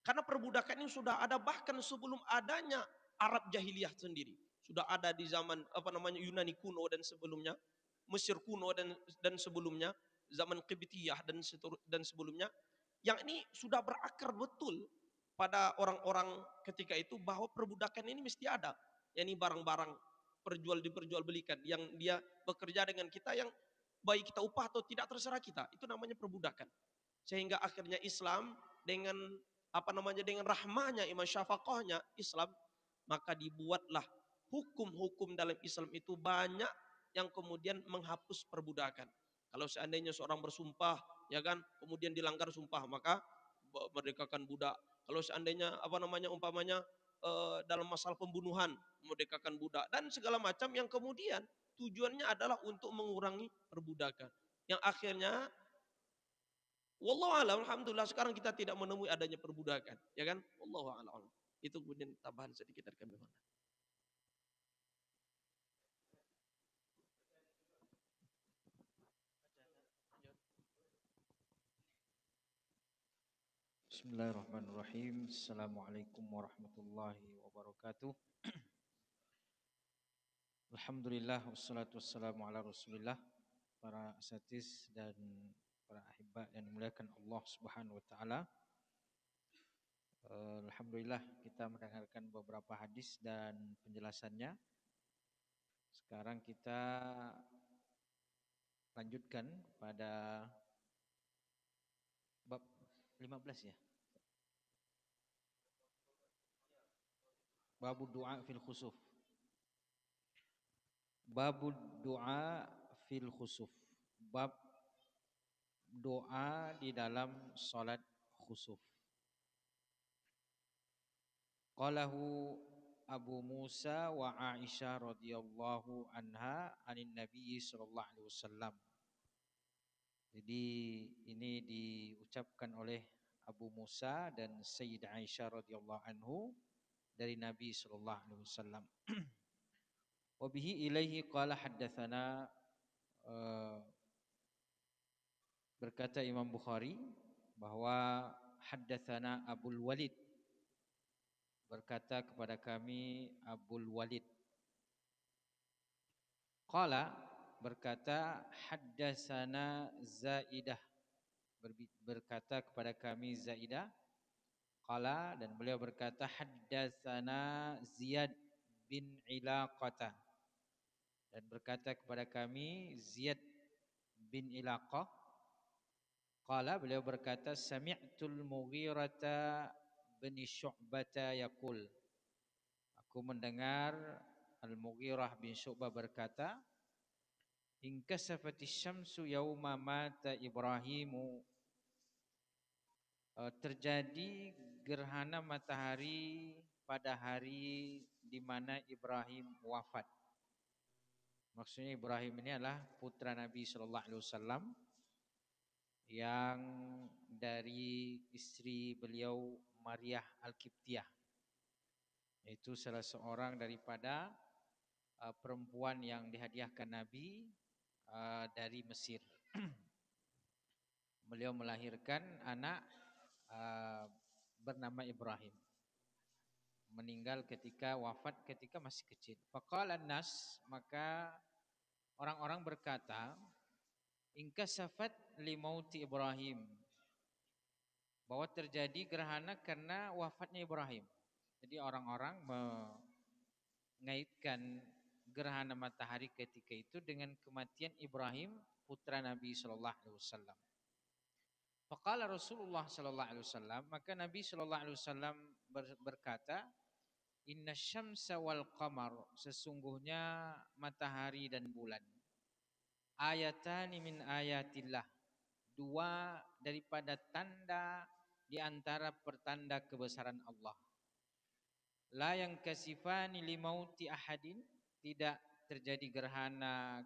Karena perbudakan ini sudah ada bahkan sebelum adanya Arab jahiliyah sendiri. sudah ada di zaman Yunani kuno dan sebelumnya, Mesir kuno dan sebelumnya, zaman Qibtiyah dan sebelumnya, yang ini sudah berakar betul pada orang-orang ketika itu bahwa perbudakan ini mesti ada. Yani barang-barang diperjualbelikan yang dia bekerja dengan kita, yang baik kita upah atau tidak terserah kita, itu namanya perbudakan. Sehingga akhirnya Islam dengan dengan rahmahnya, iman syafaqahnya Islam, maka dibuatlah hukum-hukum dalam Islam itu banyak yang kemudian menghapus perbudakan. Kalau seandainya seorang bersumpah, ya kan, kemudian dilanggar sumpah, maka merdekakan budak. Kalau seandainya umpamanya dalam masalah pembunuhan, merdekakan budak dan segala macam yang kemudian tujuannya adalah untuk mengurangi perbudakan. Yang akhirnya wallahu alam, alhamdulillah sekarang kita tidak menemui adanya perbudakan, ya kan? Wallahu alam. Itu kemudian tambahan sedikit dari kami. Bismillahirrahmanirrahim. Assalamualaikum warahmatullahi wabarakatuh. Alhamdulillah wassalatu wassalamu ala Rasulillah. Para asatiz dan para ahibba yang dimuliakan Allah Subhanahu wa taala. Alhamdulillah kita mendengarkan beberapa hadis dan penjelasannya. Sekarang kita lanjutkan pada bab 15 ya. Babud du'a fil khusuf. Babud du'a fil khusuf. Bab doa di dalam salat khusuf. Qalahu Abu Musa wa Aisyah radhiyallahu anha anin Nabi sallallahu alaihi wasallam. Jadi ini diucapkan oleh Abu Musa dan Sayyidah Aisyah radhiyallahu anhu dari Nabi sallallahu alaihi wasallam. Wa bihi ilaihi qala haddatsana, berkata Imam Bukhari bahwa haddatsana Abul Walid, berkata kepada kami Abul Walid. Qala, berkata haddatsana Zaidah, berkata kepada kami Zaidah. Qala, dan beliau berkata haddatsana Ziyad bin Ilaqah, dan berkata kepada kami Ziyad bin Ilaqah. Qala, beliau berkata sami'tul Mughirata bin Syu'bata yaqul, aku mendengar Al-Mughirah bin Syu'bah berkata, inkasafati syamsu yauma mata Ibrahimu, terjadi gerhana matahari pada hari di mana Ibrahim wafat. Maksudnya Ibrahim ini adalah putra Nabi sallallahu alaihi wasallam yang dari istri beliau Maryah Al-Qibtiyah. Itu salah seorang daripada perempuan yang dihadiahkan Nabi dari Mesir. Beliau melahirkan anak bernama Ibrahim. Meninggal wafat ketika masih kecil. Faqala an-nas, maka orang-orang berkata, inkasafat li mauti Ibrahim, bahwa terjadi gerhana karena wafatnya Ibrahim. Jadi orang-orang mengaitkan gerhana matahari ketika itu dengan kematian Ibrahim putra Nabi sallallahu alaihi wasallam. Faqala Rasulullah sallallahu alaihi wasallam, maka Nabi sallallahu alaihi wasallam berkata, inna syamsa wal qamar, sesungguhnya matahari dan bulan, ayatani min ayatillah, dua daripada tanda di antara pertanda kebesaran Allah. La yang kasifani limauti ahadin, tidak terjadi gerhana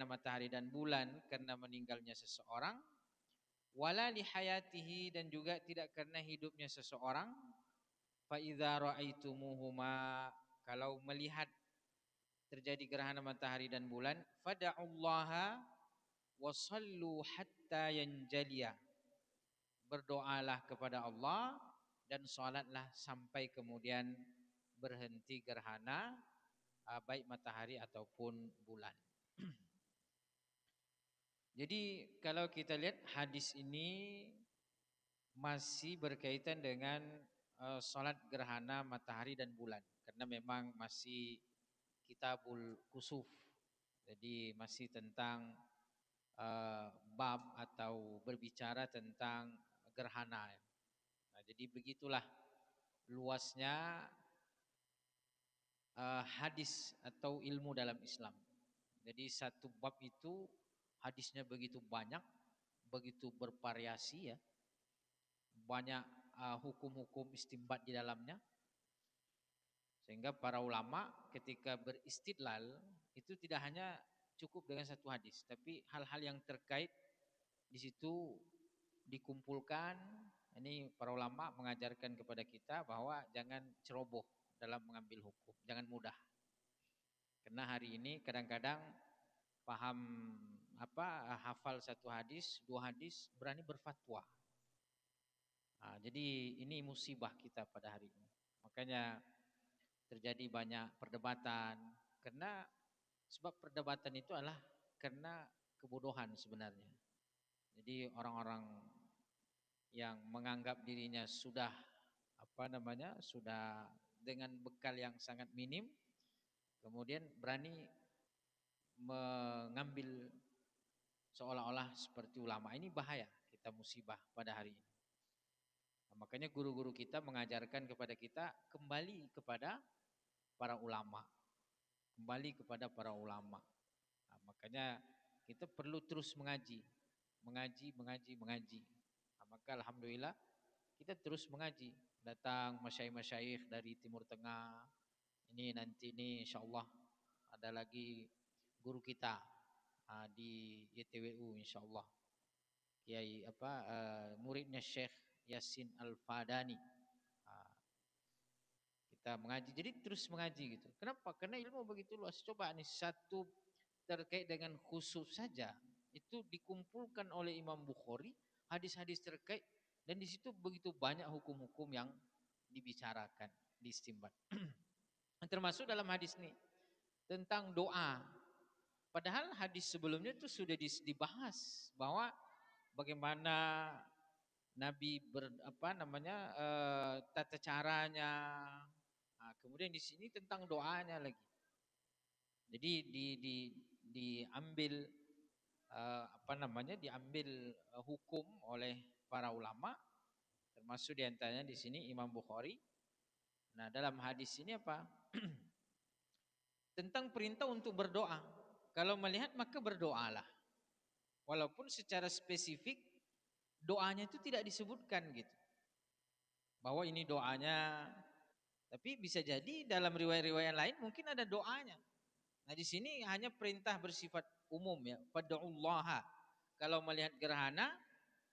matahari dan bulan karena meninggalnya seseorang. Wala li hayatihi, dan juga tidak karena hidupnya seseorang. Fa idza ra'aitumuhuma, kalau melihat terjadi gerhana matahari dan bulan, fada'ullaha wa sallu hatta yanjaliya, berdoalah kepada Allah dan salatlah sampai kemudian berhenti gerhana baik matahari ataupun bulan. Jadi kalau kita lihat hadis ini masih berkaitan dengan salat gerhana matahari dan bulan karena memang masih kitabul kusuf. Jadi masih tentang bab atau berbicara tentang gerhana. Nah, jadi begitulah luasnya hadis atau ilmu dalam Islam. Jadi satu bab itu hadisnya begitu banyak, begitu bervariasi ya. Banyak hukum-hukum istinbat di dalamnya. Sehingga para ulama ketika beristidlal itu tidak hanya cukup dengan satu hadis, tapi hal-hal yang terkait di situ dikumpulkan. Ini para ulama mengajarkan kepada kita bahwa jangan ceroboh dalam mengambil hukum, jangan mudah. Karena hari ini kadang-kadang paham hafal satu hadis, dua hadis berani berfatwa. Nah, jadi ini musibah kita pada hari ini. Makanya terjadi banyak perdebatan karena sebab perdebatan itu adalah karena kebodohan sebenarnya. Jadi orang-orang yang menganggap dirinya sudah sudah dengan bekal yang sangat minim, kemudian berani mengambil seolah-olah seperti ulama. Ini bahaya, kita musibah pada hari ini. Nah, makanya guru-guru kita mengajarkan kepada kita kembali kepada para ulama. Kembali kepada para ulama. Nah, makanya kita perlu terus mengaji. Nah, maka alhamdulillah kita terus mengaji. Datang masyayikh-masyayikh dari Timur Tengah. Ini nanti ini insyaallah ada lagi guru kita di YTWU insyaallah. Kiai muridnya Syekh Yasin Al-Fadani. Kita mengaji, jadi terus mengaji gitu. Kenapa? Karena ilmu begitu luas. Coba nih satu terkait dengan khusus saja itu dikumpulkan oleh Imam Bukhari, hadis-hadis terkait, dan di situ begitu banyak hukum-hukum yang dibicarakan, diistimbat. Termasuk dalam hadis ini tentang doa. Padahal hadis sebelumnya itu sudah dibahas bahwa bagaimana Nabi tata caranya. Nah, kemudian di sini tentang doanya lagi. Jadi diambil diambil hukum oleh para ulama, termasuk diantaranya di sini Imam Bukhari. Nah, dalam hadis ini apa? Tentang perintah untuk berdoa. Kalau melihat maka berdoalah. Walaupun secara spesifik doanya itu tidak disebutkan gitu. Bahwa ini doanya, tapi bisa jadi dalam riwayat-riwayat lain mungkin ada doanya. Nah, di sini hanya perintah bersifat umum ya. Fad'ullaha. Kalau melihat gerhana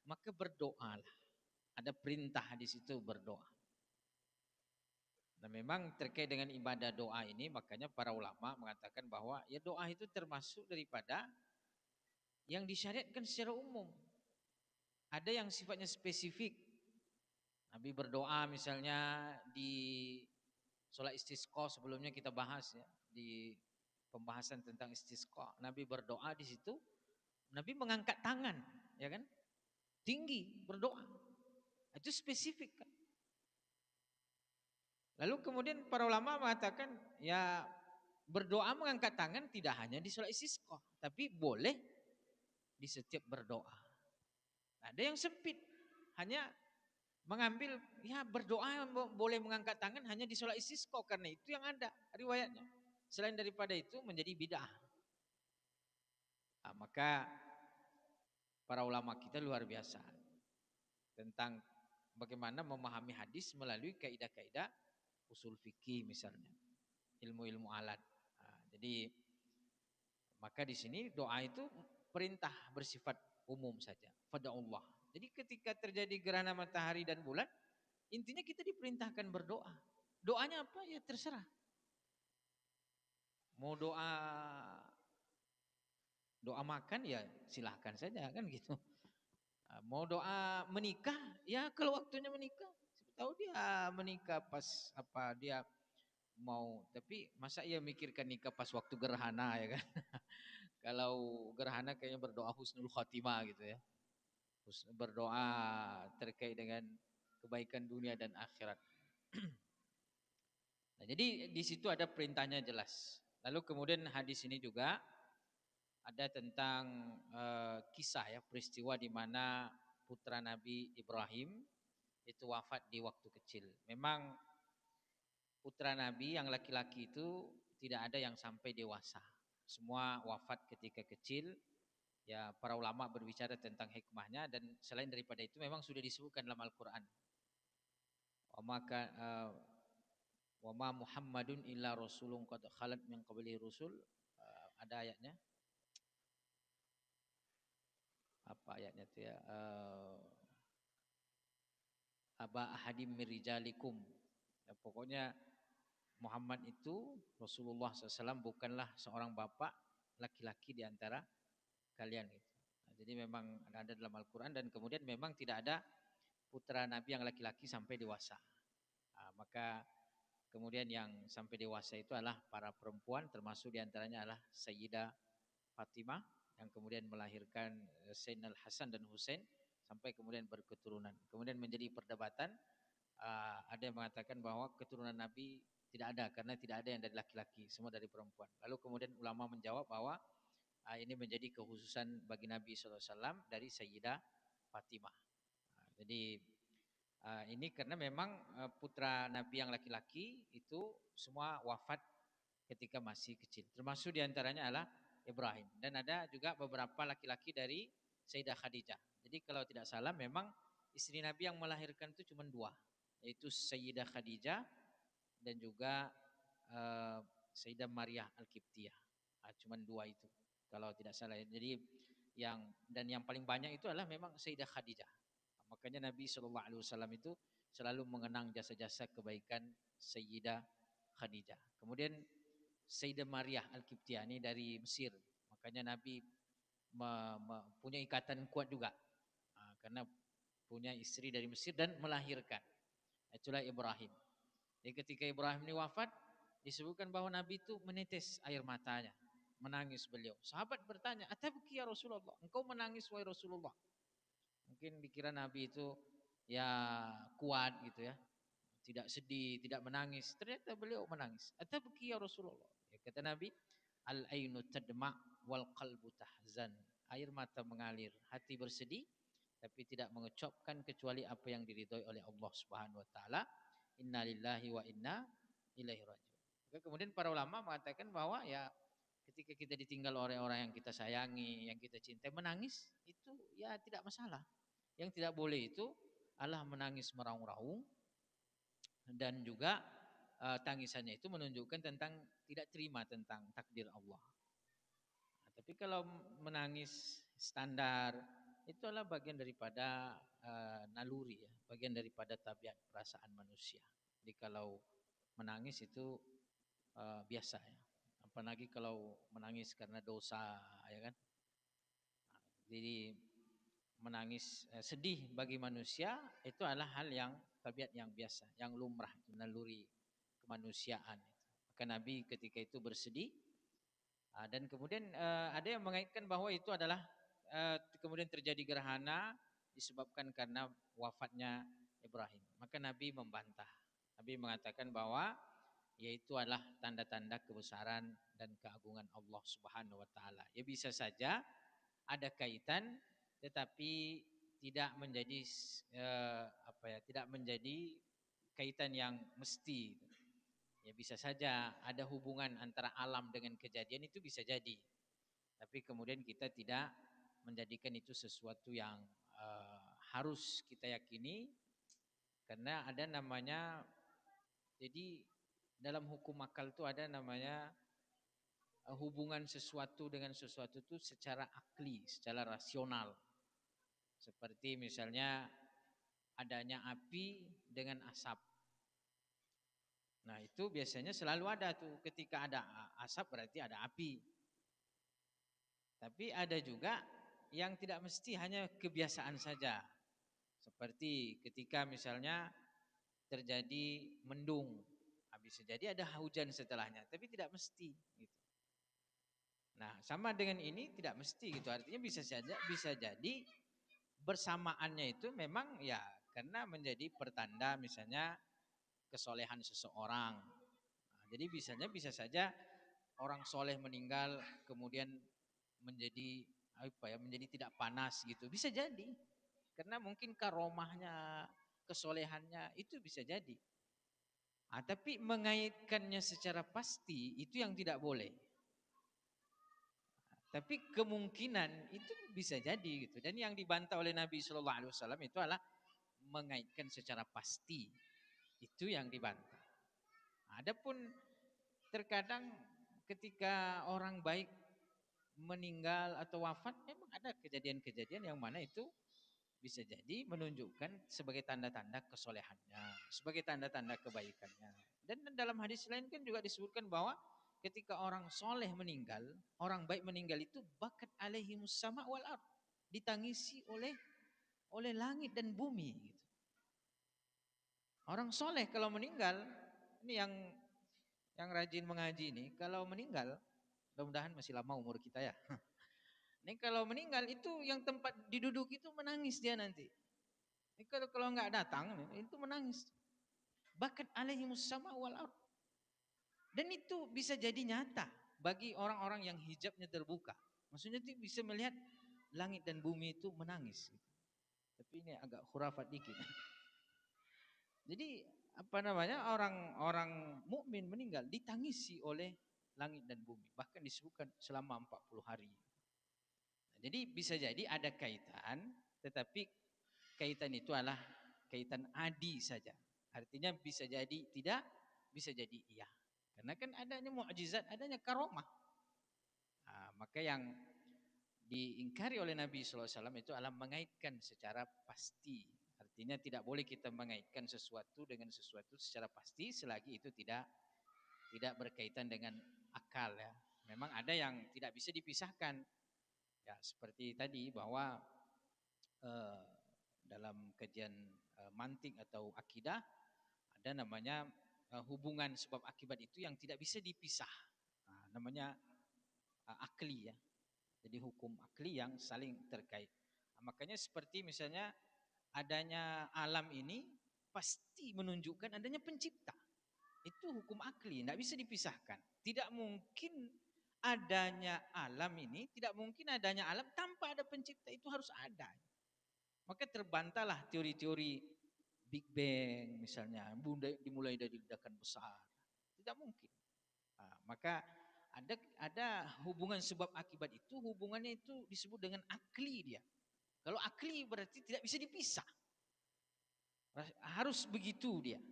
maka berdoalah. Ada perintah di situ berdoa. Nah, memang terkait dengan ibadah doa ini makanya para ulama mengatakan bahwa ya doa itu termasuk daripada yang disyariatkan secara umum. Ada yang sifatnya spesifik. Nabi berdoa misalnya di sholat istisqa, sebelumnya kita bahas ya di pembahasan tentang istisqa. Nabi berdoa di situ, Nabi mengangkat tangan, ya kan? Tinggi berdoa. Itu spesifik kan? Lalu kemudian para ulama mengatakan ya berdoa mengangkat tangan tidak hanya di sholat istisqa, tapi boleh di setiap berdoa. Ada yang sempit, hanya mengambil ya berdoa boleh mengangkat tangan hanya di sholat istisqa karena itu yang ada riwayatnya. Selain daripada itu menjadi bid'ah. Nah, maka para ulama kita luar biasa tentang bagaimana memahami hadis melalui kaidah-kaidah usul fikih misalnya, ilmu-ilmu alat. Nah, jadi maka di sini doa itu perintah bersifat umum saja. Fada'ullah. Jadi ketika terjadi gerhana matahari dan bulan, intinya kita diperintahkan berdoa. Doanya apa? Ya terserah. Mau doa makan ya silahkan saja kan gitu. Mau doa menikah ya kalau waktunya menikah. Siapa tahu dia menikah pas dia mau, tapi masa ia mikirkan nikah pas waktu gerhana ya kan? Kalau gerhana kayaknya berdoa husnul khotimah gitu ya. Berdoa terkait dengan kebaikan dunia dan akhirat. Nah, jadi di situ ada perintahnya jelas. Lalu kemudian hadis ini juga ada tentang kisah ya, peristiwa di mana putra Nabi Ibrahim itu wafat di waktu kecil. Memang putra Nabi yang laki-laki itu tidak ada yang sampai dewasa. Semua wafat ketika kecil. Ya, para ulama berbicara tentang hikmahnya, dan selain daripada itu memang sudah disebutkan dalam Al-Qur'an. Wa maka wa ma Muhammadun illa rasulun qad khalat min qablihi rusul. Ada ayatnya. Apa ayatnya itu ya? Aba ahadim mirijalikum. Ya, pokoknya Muhammad itu Rasulullah SAW bukanlah seorang bapak laki-laki di antara kalian gitu. Nah, jadi memang ada dalam Al-Quran, dan kemudian memang tidak ada putra Nabi yang laki-laki sampai dewasa. Nah, maka kemudian yang sampai dewasa itu adalah para perempuan, termasuk diantaranya adalah Sayyidah Fatimah yang kemudian melahirkan Sayyidina Hasan dan Husain sampai kemudian berketurunan. Kemudian menjadi perdebatan, ada yang mengatakan bahwa keturunan Nabi tidak ada karena tidak ada yang dari laki-laki, semua dari perempuan. Lalu kemudian ulama menjawab bahwa ini menjadi kekhususan bagi Nabi SAW dari Sayyidah Fatimah. Jadi ini karena memang putra Nabi yang laki-laki itu semua wafat ketika masih kecil. Termasuk diantaranya adalah Ibrahim. Dan ada juga beberapa laki-laki dari Sayyidah Khadijah. Jadi kalau tidak salah memang istri Nabi yang melahirkan itu cuma dua. Yaitu Sayyidah Khadijah dan juga Sayyidah Maryah Al-Qibtiyah. Cuma dua itu kalau tidak salah. Jadi yang paling banyak itu adalah memang Sayyidah Khadijah. Makanya Nabi SAW itu selalu mengenang jasa-jasa kebaikan Sayyidah Khadijah. Kemudian Sayyidah Maryah Al-Qibtiyah ini dari Mesir. Makanya Nabi punya ikatan kuat juga. Karena punya istri dari Mesir dan melahirkan. Itulah Ibrahim. Jadi ketika Ibrahim ini wafat, disebutkan bahwa Nabi itu menetes air matanya. Menangis beliau. Sahabat bertanya, "Atabki ya Rasulullah? Engkau menangis wahai Rasulullah?" Mungkin dikira Nabi itu ya kuat gitu ya. Tidak sedih, tidak menangis. Ternyata beliau menangis. Atabki ya Rasulullah? Ya, kata Nabi, "Al-ainu tadma' wal qalbu tahzan." Air mata mengalir, hati bersedih, tapi tidak mengecapkan kecuali apa yang diridhoi oleh Allah Subhanahu wa taala. Inna lillahi wa inna ilaihi raji'un. Kemudian para ulama mengatakan bahwa ya ketika kita ditinggal oleh orang yang kita sayangi, yang kita cintai, menangis itu ya tidak masalah. Yang tidak boleh itu adalah menangis meraung-raung, dan juga tangisannya itu menunjukkan tentang tidak terima tentang takdir Allah. Nah, tapi kalau menangis standar itu adalah bagian daripada naluri ya, bagian daripada tabiat perasaan manusia. Jadi kalau menangis itu biasa ya. Apalagi kalau menangis karena dosa ya kan. Jadi menangis sedih bagi manusia itu adalah hal yang tabiat yang biasa, yang lumrah, naluri kemanusiaan. Maka Nabi ketika itu bersedih, dan kemudian ada yang mengaitkan bahwa itu adalah kemudian terjadi gerhana disebabkan karena wafatnya Ibrahim. Maka Nabi membantah. Nabi mengatakan bahwa yaitu adalah tanda-tanda kebesaran dan keagungan Allah Subhanahu wa taala. Ya bisa saja ada kaitan, tetapi tidak menjadi tidak menjadi kaitan yang mesti. Ya bisa saja ada hubungan antara alam dengan kejadian, itu bisa jadi. Tapi kemudian kita tidak menjadikan itu sesuatu yang harus kita yakini, karena ada namanya, jadi dalam hukum akal itu ada namanya hubungan sesuatu dengan sesuatu itu secara akli, secara rasional. Seperti misalnya adanya api dengan asap. Nah itu biasanya selalu ada tuh, ketika ada asap berarti ada api. Tapi ada juga yang tidak mesti, hanya kebiasaan saja. Seperti ketika misalnya terjadi mendung, habis bisa jadi ada hujan setelahnya, tapi tidak mesti gitu. Nah, sama dengan ini tidak mesti gitu. Artinya bisa jadi bersamaannya itu memang ya karena menjadi pertanda misalnya kesolehan seseorang. Nah, jadi bisa saja orang soleh meninggal kemudian menjadi apa ya, menjadi tidak panas gitu. Bisa jadi. Karena mungkin karomahnya, kesolehannya itu bisa jadi. Tapi mengaitkannya secara pasti itu yang tidak boleh. Tapi kemungkinan itu bisa jadi gitu. Dan yang dibantah oleh Nabi Shallallahu Alaihi Wasallam itu adalah mengaitkan secara pasti. Itu yang dibantah. Adapun terkadang ketika orang baik meninggal atau wafat, memang ada kejadian-kejadian yang mana itu bisa jadi menunjukkan sebagai tanda-tanda kesolehannya, sebagai tanda-tanda kebaikannya. Dan dalam hadis lain kan juga disebutkan bahwa ketika orang soleh meninggal, orang baik meninggal itu bakat alaihimus sama wal ard, ditangisi oleh langit dan bumi. Gitu. Orang soleh kalau meninggal, ini yang rajin mengaji ini, kalau meninggal, mudah-mudahan masih lama umur kita ya. Ini kalau meninggal itu yang tempat diduduk itu menangis dia nanti. Ini kalau nggak datang itu menangis. Bakat alaihimus sama wal ard. Dan itu bisa jadi nyata bagi orang-orang yang hijabnya terbuka. Maksudnya itu bisa melihat langit dan bumi itu menangis. Tapi ini agak khurafat dikit. Jadi apa namanya, orang-orang mukmin meninggal ditangisi oleh langit dan bumi. Bahkan disebutkan selama 40 hari. Jadi bisa jadi ada kaitan, tetapi kaitan itu adalah kaitan adi saja. Artinya bisa jadi tidak, bisa jadi iya. Karena kan adanya mukjizat, adanya karomah. Nah, maka yang diingkari oleh Nabi SAW itu adalah mengaitkan secara pasti. Artinya tidak boleh kita mengaitkan sesuatu dengan sesuatu secara pasti selagi itu tidak berkaitan dengan akal ya. Memang ada yang tidak bisa dipisahkan. Ya, seperti tadi bahwa eh, dalam kajian mantik atau akidah ada namanya hubungan sebab akibat itu yang tidak bisa dipisah. Nah, namanya akli ya. Jadi hukum akli yang saling terkait. Nah, makanya seperti misalnya adanya alam ini pasti menunjukkan adanya pencipta. Itu hukum akli, tidak bisa dipisahkan. Tidak mungkin adanya alam ini, tidak mungkin adanya alam tanpa ada pencipta, itu harus ada. Maka terbantahlah teori-teori Big Bang misalnya, dimulai dari ledakan besar. Tidak mungkin. Nah, maka ada hubungan sebab akibat itu, hubungannya itu disebut dengan akli dia. Kalau akli berarti tidak bisa dipisah. Harus begitu dia.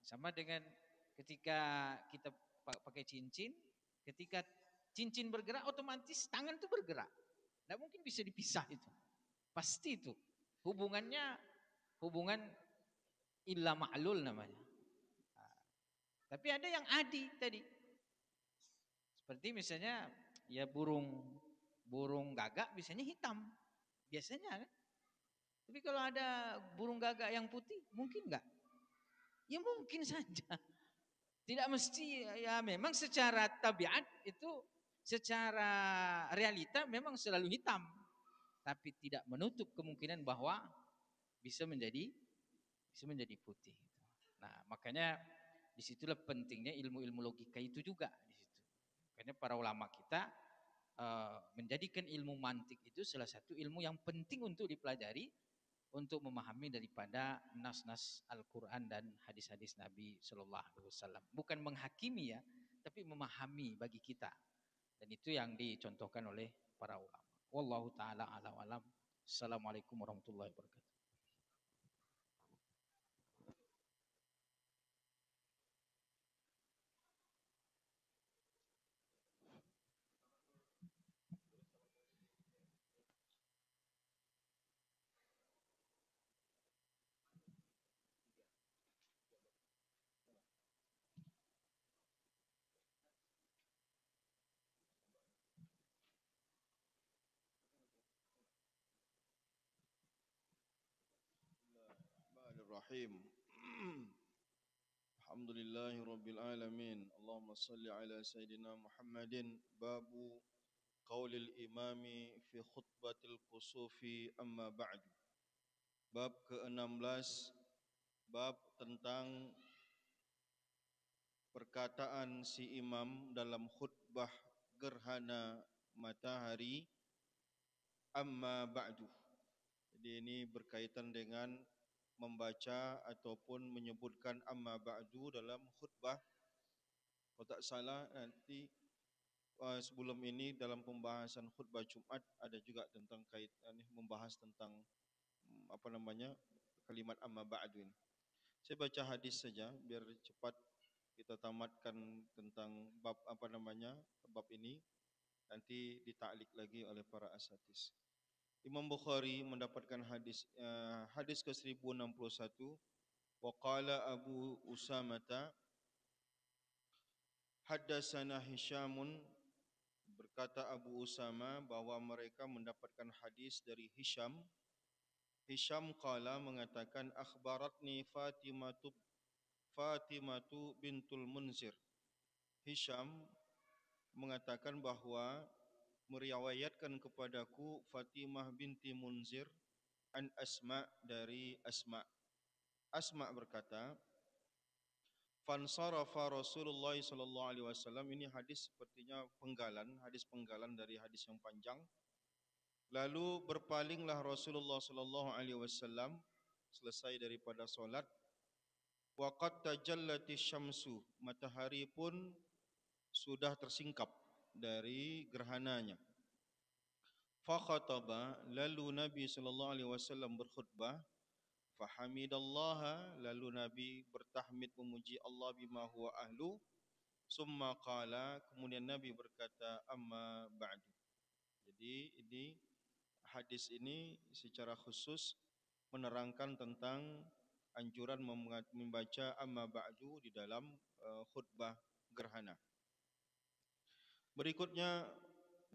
Sama dengan ketika kita pakai cincin, ketika cincin bergerak otomatis tangan itu bergerak. Tidak mungkin bisa dipisah itu. Pasti itu. Hubungannya hubungan illa ma'lul namanya. Tapi ada yang adi tadi. Seperti misalnya ya burung gagak biasanya hitam. Biasanya kan. Tapi kalau ada burung gagak yang putih, mungkin enggak? Ya mungkin saja. Tidak mesti, ya memang secara tabiat itu, secara realita memang selalu hitam. Tapi tidak menutup kemungkinan bahwa bisa menjadi putih. Nah, makanya disitulah pentingnya ilmu-ilmu logika itu juga di situ. Karena para ulama kita menjadikan ilmu mantik itu salah satu ilmu yang penting untuk dipelajari untuk memahami daripada nas-nas Al-Quran dan hadis-hadis Nabi Sallallahu Alaihi Wasallam. Bukan menghakimi ya, tapi memahami bagi kita. Dan itu yang dicontohkan oleh para ulama. Wallahu taala a'lam wa alam. Assalamualaikum warahmatullahi wabarakatuh. الرحيم Alhamdulillahi Rabbil Alamin. Allahumma salli ala Sayyidina Muhammadin. Babu qaulil imami fi khutbatil kusufi amma ba'du. Bab ke-16, bab tentang perkataan si imam dalam khutbah gerhana matahari amma ba'du. Jadi ini berkaitan dengan membaca ataupun menyebutkan amma ba'du dalam khutbah. Kalau tak salah nanti sebelum ini dalam pembahasan khutbah Jumat ada juga tentang membahas tentang kalimat amma ba'du ini. Saya baca hadis saja biar cepat kita tamatkan tentang bab bab ini, nanti ditaklik lagi oleh para asatiz. Imam Bukhari mendapatkan hadis ke-1061. Wa qala Abu Usamata haddatsana Hisyamun, berkata Abu Usama bahwa mereka mendapatkan hadis dari Hisham. Hisham qala mengatakan akhbaratni Fatimatu bintul Munzir. Hisham mengatakan bahwa meriwayatkan kepadaku Fatimah binti Munzir an Asma dari Asma. Asma berkata, fansarafa Rasulullah sallallahu alaihi wasallam. Ini hadis sepertinya hadis penggalan dari hadis yang panjang. Lalu berpalinglah Rasulullah sallallahu alaihi wasallam selesai daripada solat. Wa qad tajallati syamsu, matahari pun sudah tersingkap dari gerhananya. Fa khataba, lalu Nabi sallallahu alaihi wasallam berkhutbah. Fahamidallaha, lalu Nabi bertahmid memuji Allah bima huwa ahlu. Summa qala, kemudian Nabi berkata amma ba'du. Jadi ini hadis ini secara khusus menerangkan tentang anjuran membaca amma ba'du di dalam khutbah gerhana. Berikutnya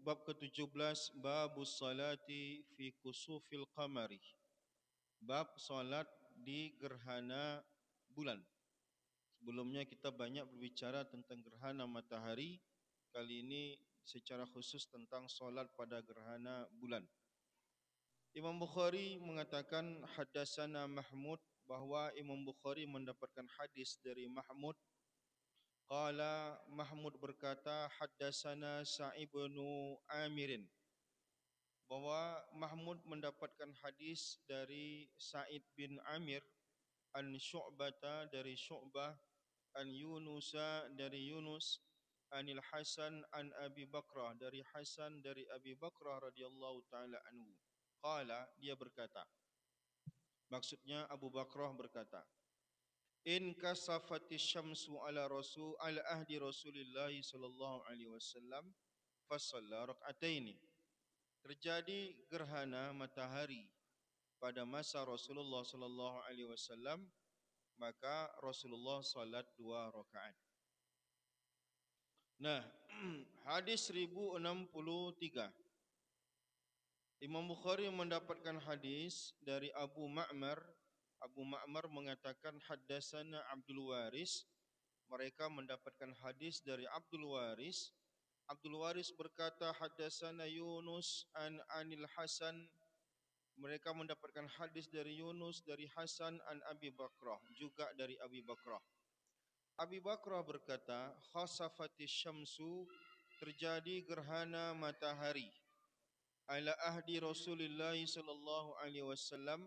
bab ke-17, babus salati fi kusufil qamari. Bab salat di gerhana bulan. Sebelumnya kita banyak berbicara tentang gerhana matahari. Kali ini secara khusus tentang salat pada gerhana bulan. Imam Bukhari mengatakan haddatsana Mahmud, bahwa Imam Bukhari mendapatkan hadis dari Mahmud. Qala, Mahmud berkata haddatsana Sa'ib bin Amirin, bahwa Mahmud mendapatkan hadis dari Sa'id bin Amir, an Syu'bata dari Syu'bah, an Yunusa dari Yunus, anil Hasan an Abi Bakrah dari Hasan dari Abi Bakrah radhiyallahu taala anhu. Qala, dia berkata, maksudnya Abu Bakrah berkata, in kasafatis syamsu ala ahdi Rasulillah sallallahu alaihi wasallam fa shalla rak'ataini. Terjadi gerhana matahari pada masa Rasulullah sallallahu alaihi wasallam, maka Rasulullah salat 2 rakaat. Nah, hadis 1063. Imam Bukhari mendapatkan hadis dari Abu Ma'mar. Abu Ma'mar mengatakan haddatsana Abdul Waris. Mereka mendapatkan hadis dari Abdul Waris. Abdul Waris berkata haddatsana Yunus anil Hasan. Mereka mendapatkan hadis dari Yunus dari Hasan an Abi Bakrah, juga dari Abi Bakrah. Abi Bakrah berkata khasafatis syamsu, terjadi gerhana matahari ala ahdi Rasulullah sallallahu alaihi wasallam,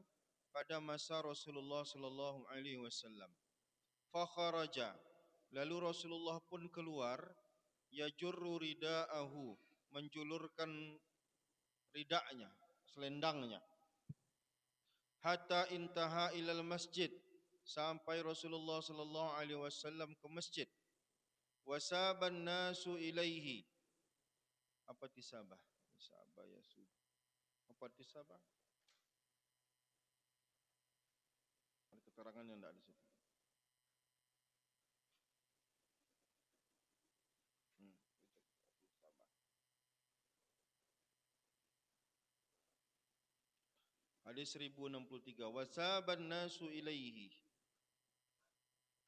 pada masa Rasulullah sallallahu alaihi wasallam. Fa kharaja, lalu Rasulullah pun keluar, yajurru ridaahu, menjulurkan ridaknya, selendangnya. Hatta intaha ilal masjid, sampai Rasulullah sallallahu alaihi wasallam ke masjid. Wasaban nasu ilaihi. Apa tisabah? Tisabah ya sudah. Apa tisabah? Ada keterangan yang tidak di situ. Hadis 1063. Wasaban nasu ilaihi.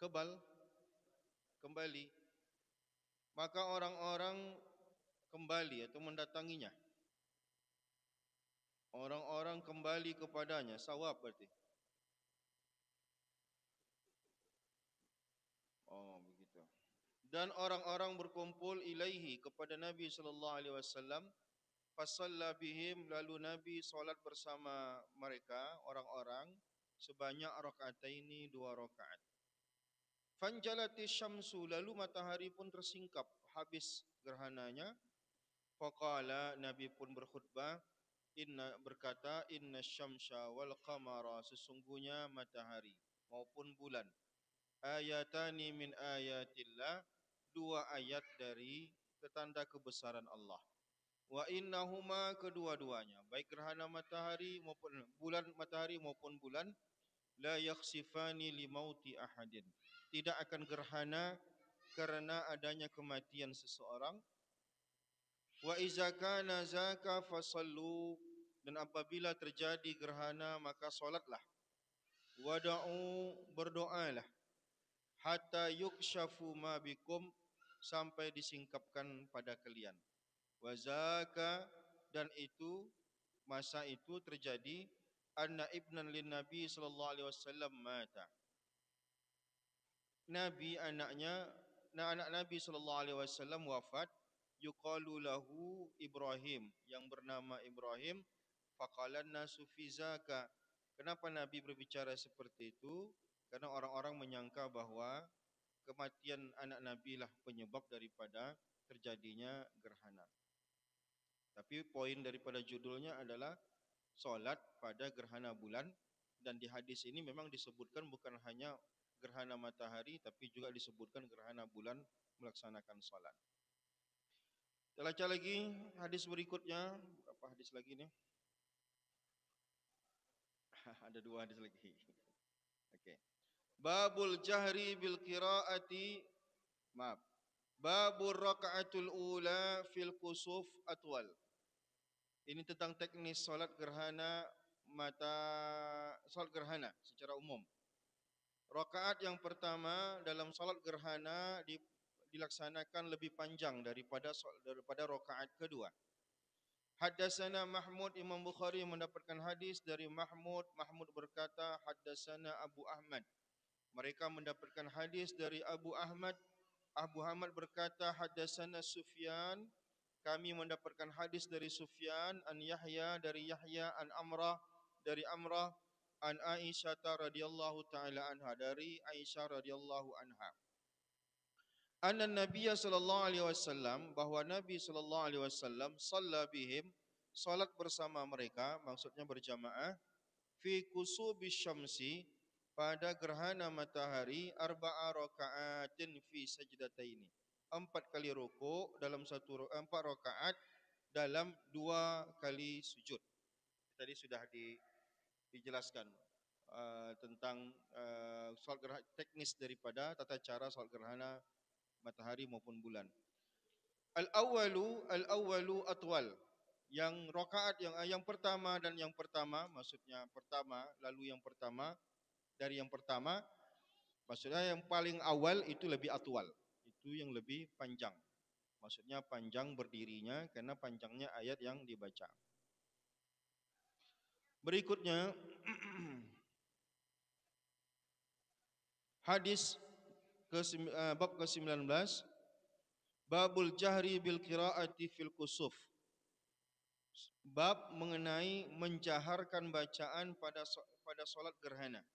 Kebal kembali, maka orang-orang kembali atau mendatanginya. Orang-orang kembali kepadanya, sawab berarti. Oh, begitu. Dan orang-orang berkumpul ilaihi kepada Nabi sallallahu alaihi wasallam, fasalla bihim, lalu Nabi solat bersama mereka orang-orang sebanyak rakaataini, 2 rakaat. Fanjalati syamsu, lalu matahari pun tersingkap habis gerhananya. Faqala, Nabi pun berkhutbah, berkata, inna syamsa wal qamara, sesungguhnya matahari maupun bulan, ayatani min ayatillah, 2 ayat dari tanda kebesaran Allah. Wa innahuma, kedua-duanya, baik gerhana matahari maupun bulan, matahari maupun bulan, la yakhsifani li mauti ahadin, tidak akan gerhana karena adanya kematian seseorang. Wa iza kana zaka fasallu, dan apabila terjadi gerhana maka solatlah. Wada'u, berdoalah. Hatta yukshafu ma bikum, sampai disingkapkan pada kalian. Wa zaka, dan itu, masa itu terjadi, anna ibnan lin Nabi sallallahu alaihi wasallam mata. Nabi, anak Nabi sallallahu alaihi wasallam wafat, yuqalu lahu Ibrahim, yang bernama Ibrahim. Faqalan nasu fi zaka, kenapa Nabi berbicara seperti itu? Karena orang-orang menyangka bahwa kematian anak Nabi lah penyebab daripada terjadinya gerhana. Tapi poin daripada judulnya adalah solat pada gerhana bulan, dan di hadis ini memang disebutkan bukan hanya gerhana matahari tapi juga disebutkan gerhana bulan melaksanakan solat. Kita baca lagi hadis berikutnya. Berapa hadis lagi nih? Ada 2 hadis lagi. Okey. Babul jahri bil qiraati, maaf. Babur rakaatul ula fil kusuf atwal. Ini tentang teknis solat gerhana solat gerhana secara umum. Rakaat yang pertama dalam solat gerhana dilaksanakan lebih panjang daripada rakaat kedua. Haddatsana Mahmud, Imam Bukhari mendapatkan hadis dari Mahmud. Mahmud berkata, haddatsana Abu Ahmad. Mereka mendapatkan hadis dari Abu Ahmad. Abu Ahmad berkata, haddatsana Sufyan. Kami mendapatkan hadis dari Sufyan, an Yahya, dari Yahya, an Amrah, dari Amrah, an Aisyah radhiyallahu taala anha, dari Aisyah radhiyallahu anha. Anna Nabiya sallallahu alaihi wasallam, bahwa Nabi sallallahu alaihi wasallam shalla bihim, salat bersama mereka, maksudnya berjamaah, fi kusubi syamsi, pada gerhana matahari, 4 rakaatin fi sajdataini, 4 kali rukuk dalam 4 rakaat dalam 2 kali sujud. Tadi sudah dijelaskan tentang solat gerhana, teknis daripada tata cara solat gerhana matahari maupun bulan. Al-awwalu atwal. Yang rakaat yang pertama dan yang pertama, maksudnya pertama lalu yang pertama, dari yang pertama, maksudnya yang paling awal itu lebih atwal. Itu yang lebih panjang. Maksudnya panjang berdirinya karena panjangnya ayat yang dibaca. Berikutnya hadis bab ke-19, babul jahri bil qiraati fil kusuf. Bab mengenai menjaharkan bacaan pada solat gerhana.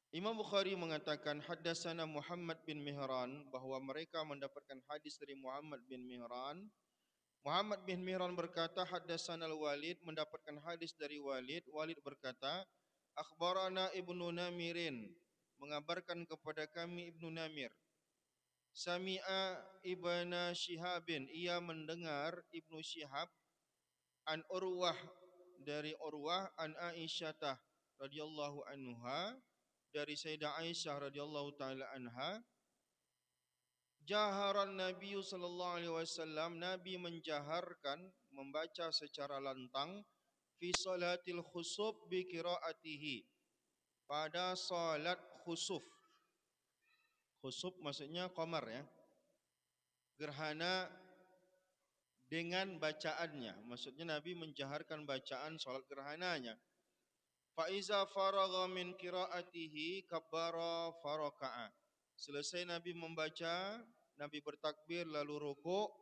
Imam Bukhari mengatakan haddatsana Muhammad bin Mihran, bahwa mereka mendapatkan hadis dari Muhammad bin Mihran. Muhammad bin Mihran berkata, haddatsana Al-Walid, mendapatkan hadis dari Walid. Walid berkata, akhbarana Ibnu Namirin, mengabarkan kepada kami Ibnu Namir. Sami'a Ibnu Syihabin, ia mendengar Ibnu Syihab, an Urwah, dari Urwah, an Aisyah radhiyallahu anha, dari Sayyidah Aisyah radhiyallahu taala anha, jaharan Nabi sallallahu alaihi wasallam, Nabi menjaharkan membaca secara lantang fi salatil khusuf bi qiraatihi, pada salat khusuf. Khusuf maksudnya qamar ya. Gerhana dengan bacaannya. Maksudnya Nabi menjaharkan bacaan salat gerhananya. Fa iza faragha min qiraatihi kabbara faraka'a. Selesai Nabi membaca, Nabi bertakbir lalu rukuk.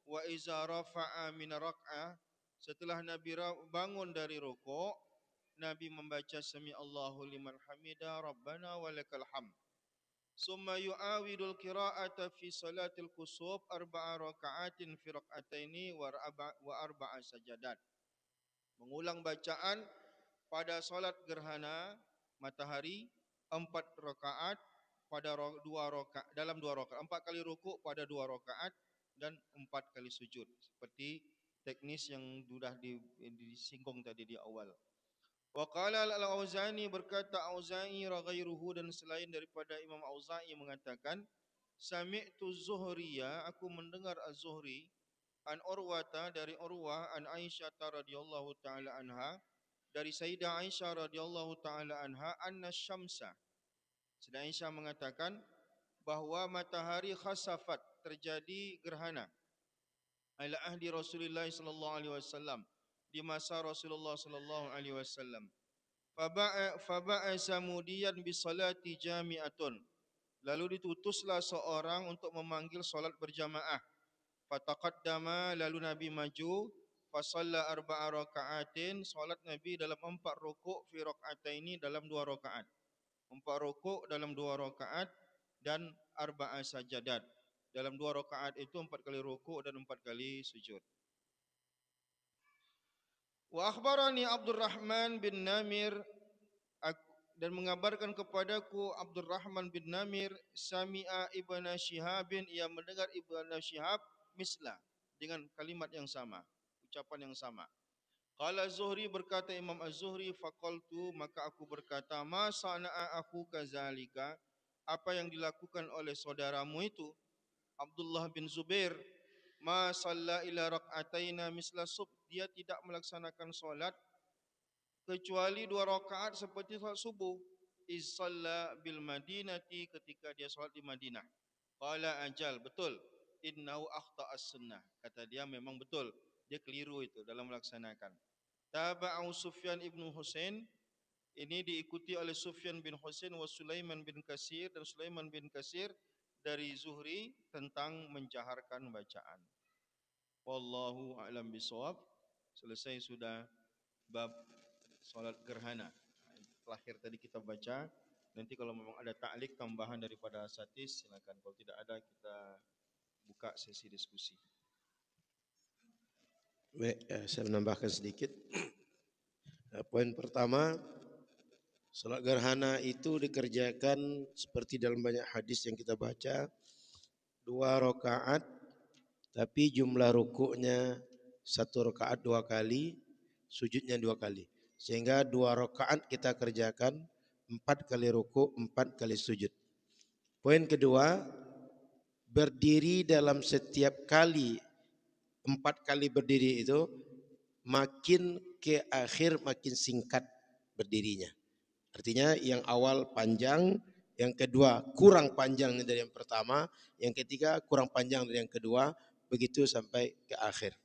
Wa iza rafa'a min rak'ah. Setelah Nabi bangun dari rukuk, Nabi membaca sami Allahu liman hamida rabbana walakal hamd. Summa yu'awidul qira'ata fi salatil kusuf arba'a raka'atin fi rak'ataini wa arba'a sajadat. Mengulang bacaan pada salat gerhana matahari 4 rakaat pada 2 rakaat dalam 2 rakaat, 4 kali rukuk pada 2 rakaat dan 4 kali sujud. Seperti teknis yang sudah disinggung tadi di awal. Wa qala al-Auza'i, berkata Auza'i ghairuhu, dan selain daripada Imam Auza'i mengatakan, sami'tu Zuhriya, aku mendengar Az-Zuhri, an Urwata, dari Urwah, an Aisyah radhiyallahu taala anha, dari Sayyidah Aisyah radhiyallahu taala anha, anna syamsa, Sayyidah Aisyah mengatakan bahwa matahari khasafat, terjadi gerhana, ala ahdi Rasulullah sallallahu alaihi wasallam, di masa Rasulullah sallallahu alaihi wasallam. Faba'asa mudiyan bisalati jami'atun. Lalu ditutuslah seorang untuk memanggil solat berjamaah. Fataqaddama, lalu Nabi maju. Fasalla arba'a raka'atin, solat Nabi dalam 4 rukuk, fi raka'ataini, dalam 2 rakaat. 4 rukuk dalam 2 rakaat dan arba'a sajadat. Dalam 2 rakaat itu 4 kali rukuk dan 4 kali sujud. Wa akhbarani Abdurrahman bin Namir, dan mengabarkan kepadaku Abdurrahman bin Namir, sami'a ibna Syihabin, ia mendengar ibna Syihab, misla, dengan kalimat yang sama, ucapan yang sama. Qala Zuhri, berkata Imam Az-Zuhri, faqaltu, maka aku berkata, ma sana'a aku kazalika, apa yang dilakukan oleh saudaramu itu Abdullah bin Zubair, ma salla ila rak'ataina misla sub, dia tidak melaksanakan solat kecuali 2 rakaat seperti solat subuh. Iz salla bil Madinati, ketika dia solat di Madinah. Qala ajal, betul. Innahu akhta'as sunnah, kata dia memang betul, dia keliru itu dalam melaksanakan. Taba'u Sufyan ibnu Husain, ini diikuti oleh Sufyan bin Husain wa Sulaiman bin Kasir, dan Sulaiman bin Kasir dari Zuhri tentang menjaharkan bacaan. Wallahu a'lam bishawab. Selesai sudah bab solat gerhana. Terakhir tadi kita baca. Nanti kalau memang ada ta'liq tambahan daripada Satis, silakan. Kalau tidak ada, kita buka sesi diskusi. Baik, saya menambahkan sedikit. Poin pertama, salat gerhana itu dikerjakan seperti dalam banyak hadis yang kita baca, 2 rakaat, tapi jumlah rukuknya 1 rakaat 2 kali, sujudnya 2 kali. Sehingga 2 rakaat kita kerjakan 4 kali rukuk, 4 kali sujud. Poin kedua, berdiri dalam setiap kali 4 kali berdiri itu makin ke akhir makin singkat berdirinya. Artinya yang awal panjang, yang kedua kurang panjang dari yang pertama, yang ketiga kurang panjang dari yang kedua, begitu sampai ke akhir.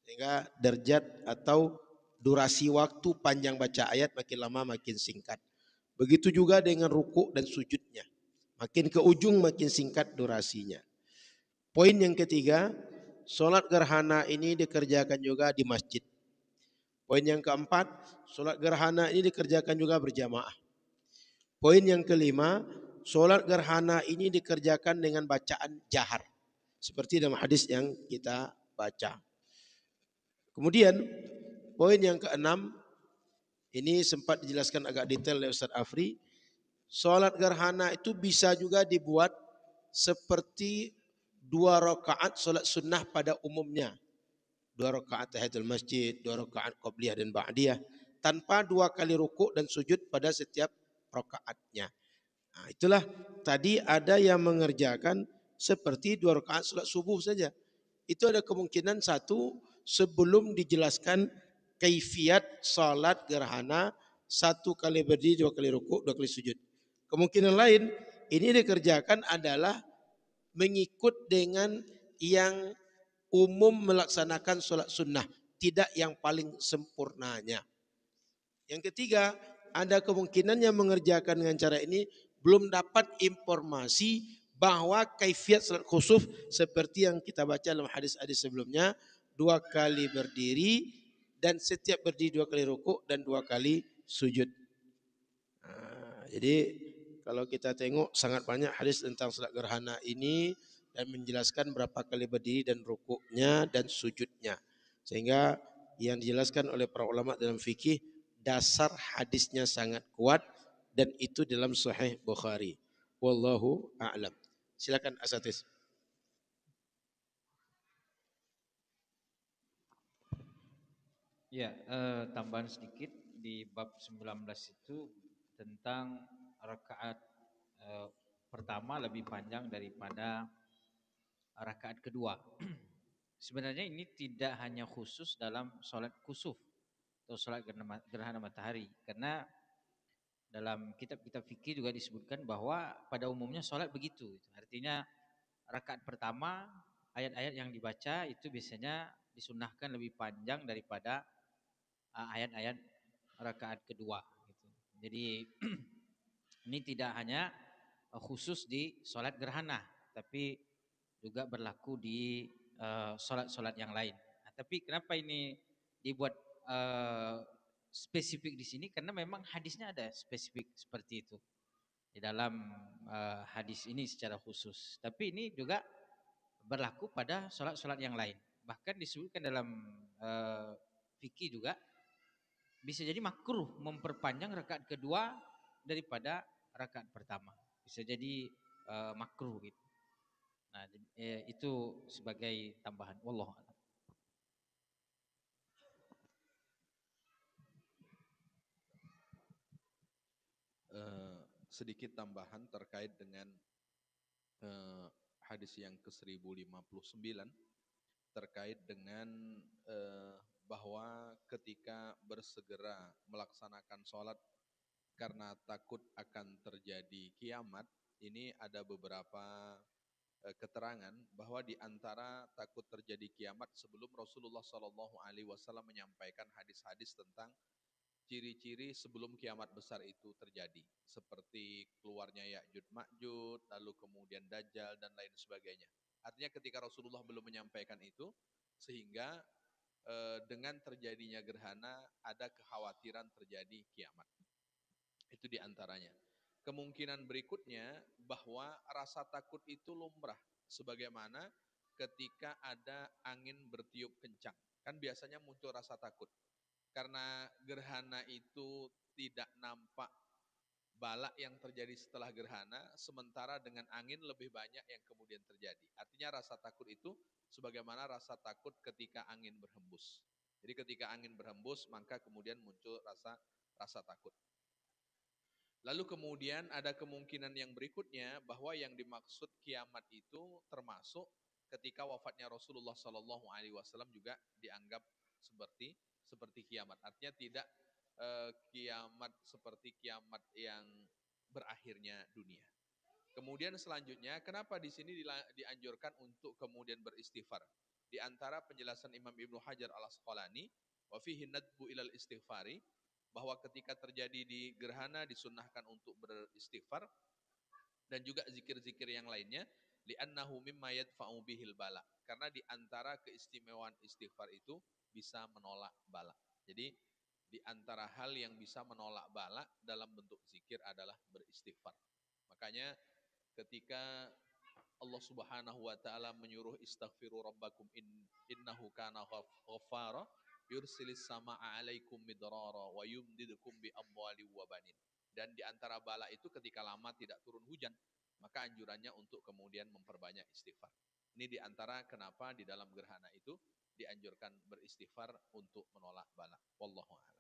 Sehingga derajat atau durasi waktu panjang baca ayat makin lama makin singkat. Begitu juga dengan rukuk dan sujudnya. Makin ke ujung makin singkat durasinya. Poin yang ketiga, solat gerhana ini dikerjakan juga di masjid. Poin yang keempat, solat gerhana ini dikerjakan juga berjamaah. Poin yang kelima, solat gerhana ini dikerjakan dengan bacaan jahar. Seperti dalam hadis yang kita baca. Kemudian poin yang keenam, ini sempat dijelaskan agak detail oleh Ustaz Afri. Solat gerhana itu bisa juga dibuat seperti 2 rakaat solat sunnah pada umumnya. 2 rakaat tahiyatul masjid, 2 rakaat qabliyah dan ba'diyah, tanpa 2 kali rukuk dan sujud pada setiap rakaatnya. Nah, itulah tadi ada yang mengerjakan seperti 2 rakaat solat subuh saja. Itu ada kemungkinan satu, sebelum dijelaskan kaifiat salat gerhana, 1 kali berdiri, 2 kali rukuk, 2 kali sujud. Kemungkinan lain, ini dikerjakan adalah mengikut dengan yang umum melaksanakan sholat sunnah, tidak yang paling sempurnanya. Yang ketiga, ada kemungkinan yang mengerjakan dengan cara ini belum dapat informasi bahwa kaifiat salat khusuf seperti yang kita baca dalam hadis-hadis sebelumnya, 2 kali berdiri dan setiap berdiri 2 kali rukuk dan 2 kali sujud. Jadi kalau kita tengok sangat banyak hadis tentang salat gerhana ini dan menjelaskan berapa kali berdiri dan rukuknya dan sujudnya. Sehingga yang dijelaskan oleh para ulama dalam fikih, dasar hadisnya sangat kuat dan itu dalam Sahih Bukhari. Wallahu a'lam. Silakan Asatidz. Ya, tambahan sedikit di bab 19 itu tentang rakaat pertama lebih panjang daripada rakaat kedua. Sebenarnya ini tidak hanya khusus dalam sholat kusuf atau sholat gerhana matahari, karena dalam kitab-kitab fikih juga disebutkan bahwa pada umumnya sholat begitu. Artinya rakaat pertama ayat-ayat yang dibaca itu biasanya disunahkan lebih panjang daripada ayat-ayat rakaat kedua. Gitu. Jadi ini tidak hanya khusus di sholat gerhana, tapi juga berlaku di sholat-sholat yang lain. Nah, tapi kenapa ini dibuat spesifik di sini? Karena memang hadisnya ada spesifik seperti itu di dalam hadis ini secara khusus. Tapi ini juga berlaku pada sholat-sholat yang lain. Bahkan disebutkan dalam fikih juga bisa jadi makruh memperpanjang rakaat kedua daripada rakaat pertama. Bisa jadi makruh gitu. Nah, itu sebagai tambahan. Wallahu a'lam. Sedikit tambahan terkait dengan hadis yang ke-1059 terkait dengan bahwa ketika bersegera melaksanakan sholat karena takut akan terjadi kiamat, ini ada beberapa keterangan bahwa di antara takut terjadi kiamat sebelum Rasulullah SAW menyampaikan hadis-hadis tentang ciri-ciri sebelum kiamat besar itu terjadi, seperti keluarnya Ya'jud Ma'jud, lalu kemudian Dajjal dan lain sebagainya. Artinya ketika Rasulullah belum menyampaikan itu, sehingga dengan terjadinya gerhana ada kekhawatiran terjadi kiamat. Itu diantaranya. Kemungkinan berikutnya bahwa rasa takut itu lumrah, sebagaimana ketika ada angin bertiup kencang. Kan biasanya muncul rasa takut. Karena gerhana itu tidak nampak balak yang terjadi setelah gerhana, sementara dengan angin lebih banyak yang kemudian terjadi. Artinya rasa takut itu sebagaimana rasa takut ketika angin berhembus. Jadi ketika angin berhembus, maka kemudian muncul rasa takut. Lalu kemudian ada kemungkinan yang berikutnya bahwa yang dimaksud kiamat itu termasuk ketika wafatnya Rasulullah SAW juga dianggap seperti kiamat. Artinya tidak kiamat seperti kiamat yang berakhirnya dunia. Kemudian selanjutnya, kenapa di sini dianjurkan untuk kemudian beristighfar? Di antara penjelasan Imam Ibnu Hajar al-Asqalani, wa fihi nadbu ilal istighfari, bahwa ketika terjadi di gerhana disunnahkan untuk beristighfar dan juga zikir-zikir yang lainnya, li'annahu mimma yadfa'u bihil bala, karena di antara keistimewaan istighfar itu bisa menolak bala. Jadi di antara hal yang bisa menolak bala dalam bentuk zikir adalah beristighfar. Makanya ketika Allah Subhanahu wa taala menyuruh istaghfiru rabbakum innahu kana ghaffara yursilis samaa'a 'alaikum midrara wa yumdidukum bi amwali wa banin. Dan di antara bala itu ketika lama tidak turun hujan, maka anjurannya untuk kemudian memperbanyak istighfar. Ini di antara kenapa di dalam gerhana itu dianjurkan beristighfar untuk menolak bala. Wallahu a'lam.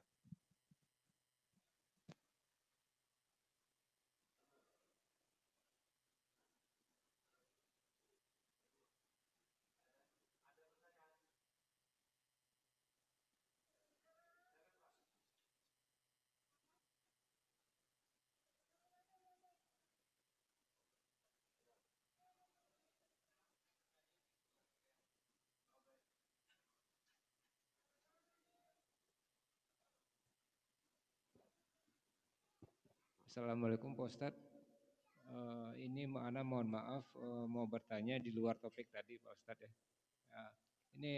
Assalamualaikum Pak Ustadz. Ini Ana mohon maaf mau bertanya di luar topik tadi Pak Ustadz ya. Ya, ini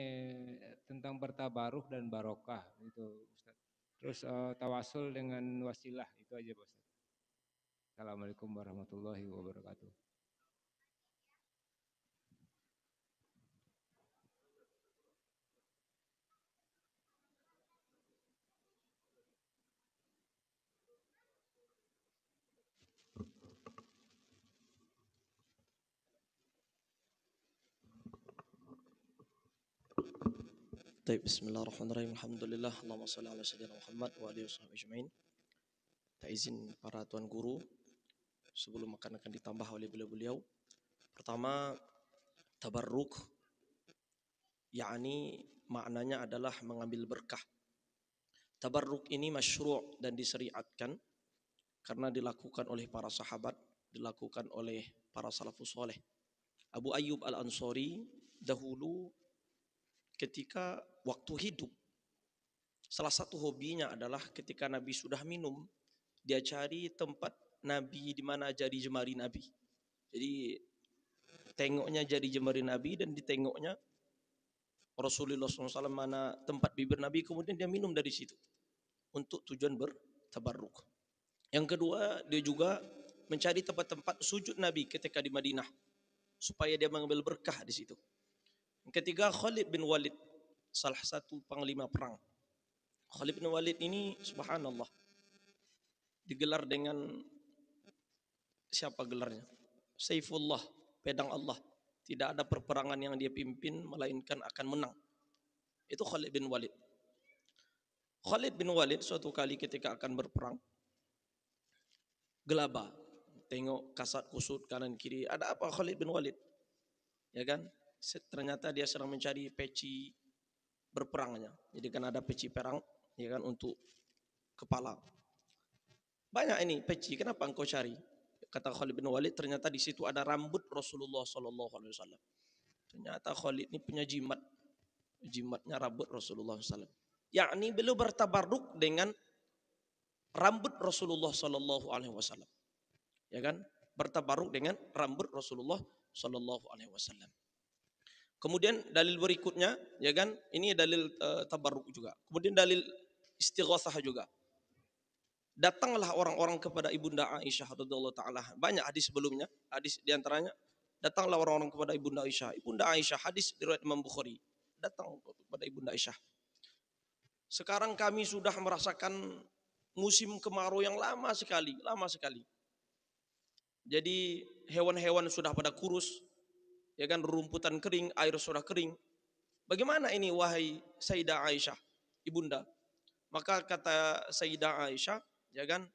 tentang bertabaruk dan barokah gitu Ustadz. Terus tawasul dengan wasilah itu aja Pak Ustadz. Assalamualaikum warahmatullahi wabarakatuh. Baik, bismillahirrahmanirrahim. Alhamdulillah, Allahumma shalli ala sayyidina Muhammad wa alihi washabihi ajmain. Tak izin para tuan guru sebelum akan ditambah oleh beliau-beliau. Pertama, tabarruk yakni maknanya adalah mengambil berkah. Tabarruk ini masyru' dan disyariatkan karena dilakukan oleh para sahabat, dilakukan oleh para salafus saleh. Abu Ayyub Al-Ansari dahulu ketika waktu hidup, salah satu hobinya adalah ketika Nabi sudah minum, dia cari tempat Nabi di mana jari jemari Nabi. Jadi tengoknya jari jemari Nabi dan ditengoknya Rasulullah SAW mana tempat bibir Nabi, kemudian dia minum dari situ untuk tujuan bertabarruk. Yang kedua, dia juga mencari tempat-tempat sujud Nabi ketika di Madinah supaya dia mengambil berkah di situ. Yang ketiga, Khalid bin Walid, salah satu panglima perang. Khalid bin Walid ini subhanallah digelar dengan siapa gelarnya? Saifullah, pedang Allah. Tidak ada perperangan yang dia pimpin melainkan akan menang. Itu Khalid bin Walid. Khalid bin Walid suatu kali ketika akan berperang, gelabah, tengok kasat kusut kanan kiri, ada apa Khalid bin Walid? Ya kan? Ternyata dia sedang mencari peci berperangnya. Jadi kan ada peci perang, ya kan, untuk kepala. Banyak ini peci, kenapa engkau cari? Kata Khalid bin Walid, ternyata di situ ada rambut Rasulullah SAW. Ternyata Khalid ini punya jimatnya rambut Rasulullah SAW. Yakni beliau bertabarruk dengan rambut Rasulullah SAW. Ya kan? Bertabarruk dengan rambut Rasulullah SAW. Kemudian dalil berikutnya, ya kan? Ini dalil tabarruk juga. Kemudian dalil istighatsah juga. Datanglah orang-orang kepada Ibunda Aisyah radhiyallahu taala. Banyak hadis sebelumnya, hadis diantaranya datanglah orang-orang kepada Ibunda Aisyah. Ibunda Aisyah, hadis riwayat Imam Bukhari. Datang kepada Ibunda Aisyah. Sekarang kami sudah merasakan musim kemarau yang lama sekali. Jadi hewan-hewan sudah pada kurus, ya kan, rumputan kering, air sudah kering. Bagaimana ini wahai Sayyidah Aisyah, ibunda? Maka kata Sayyidah Aisyah, ya kan,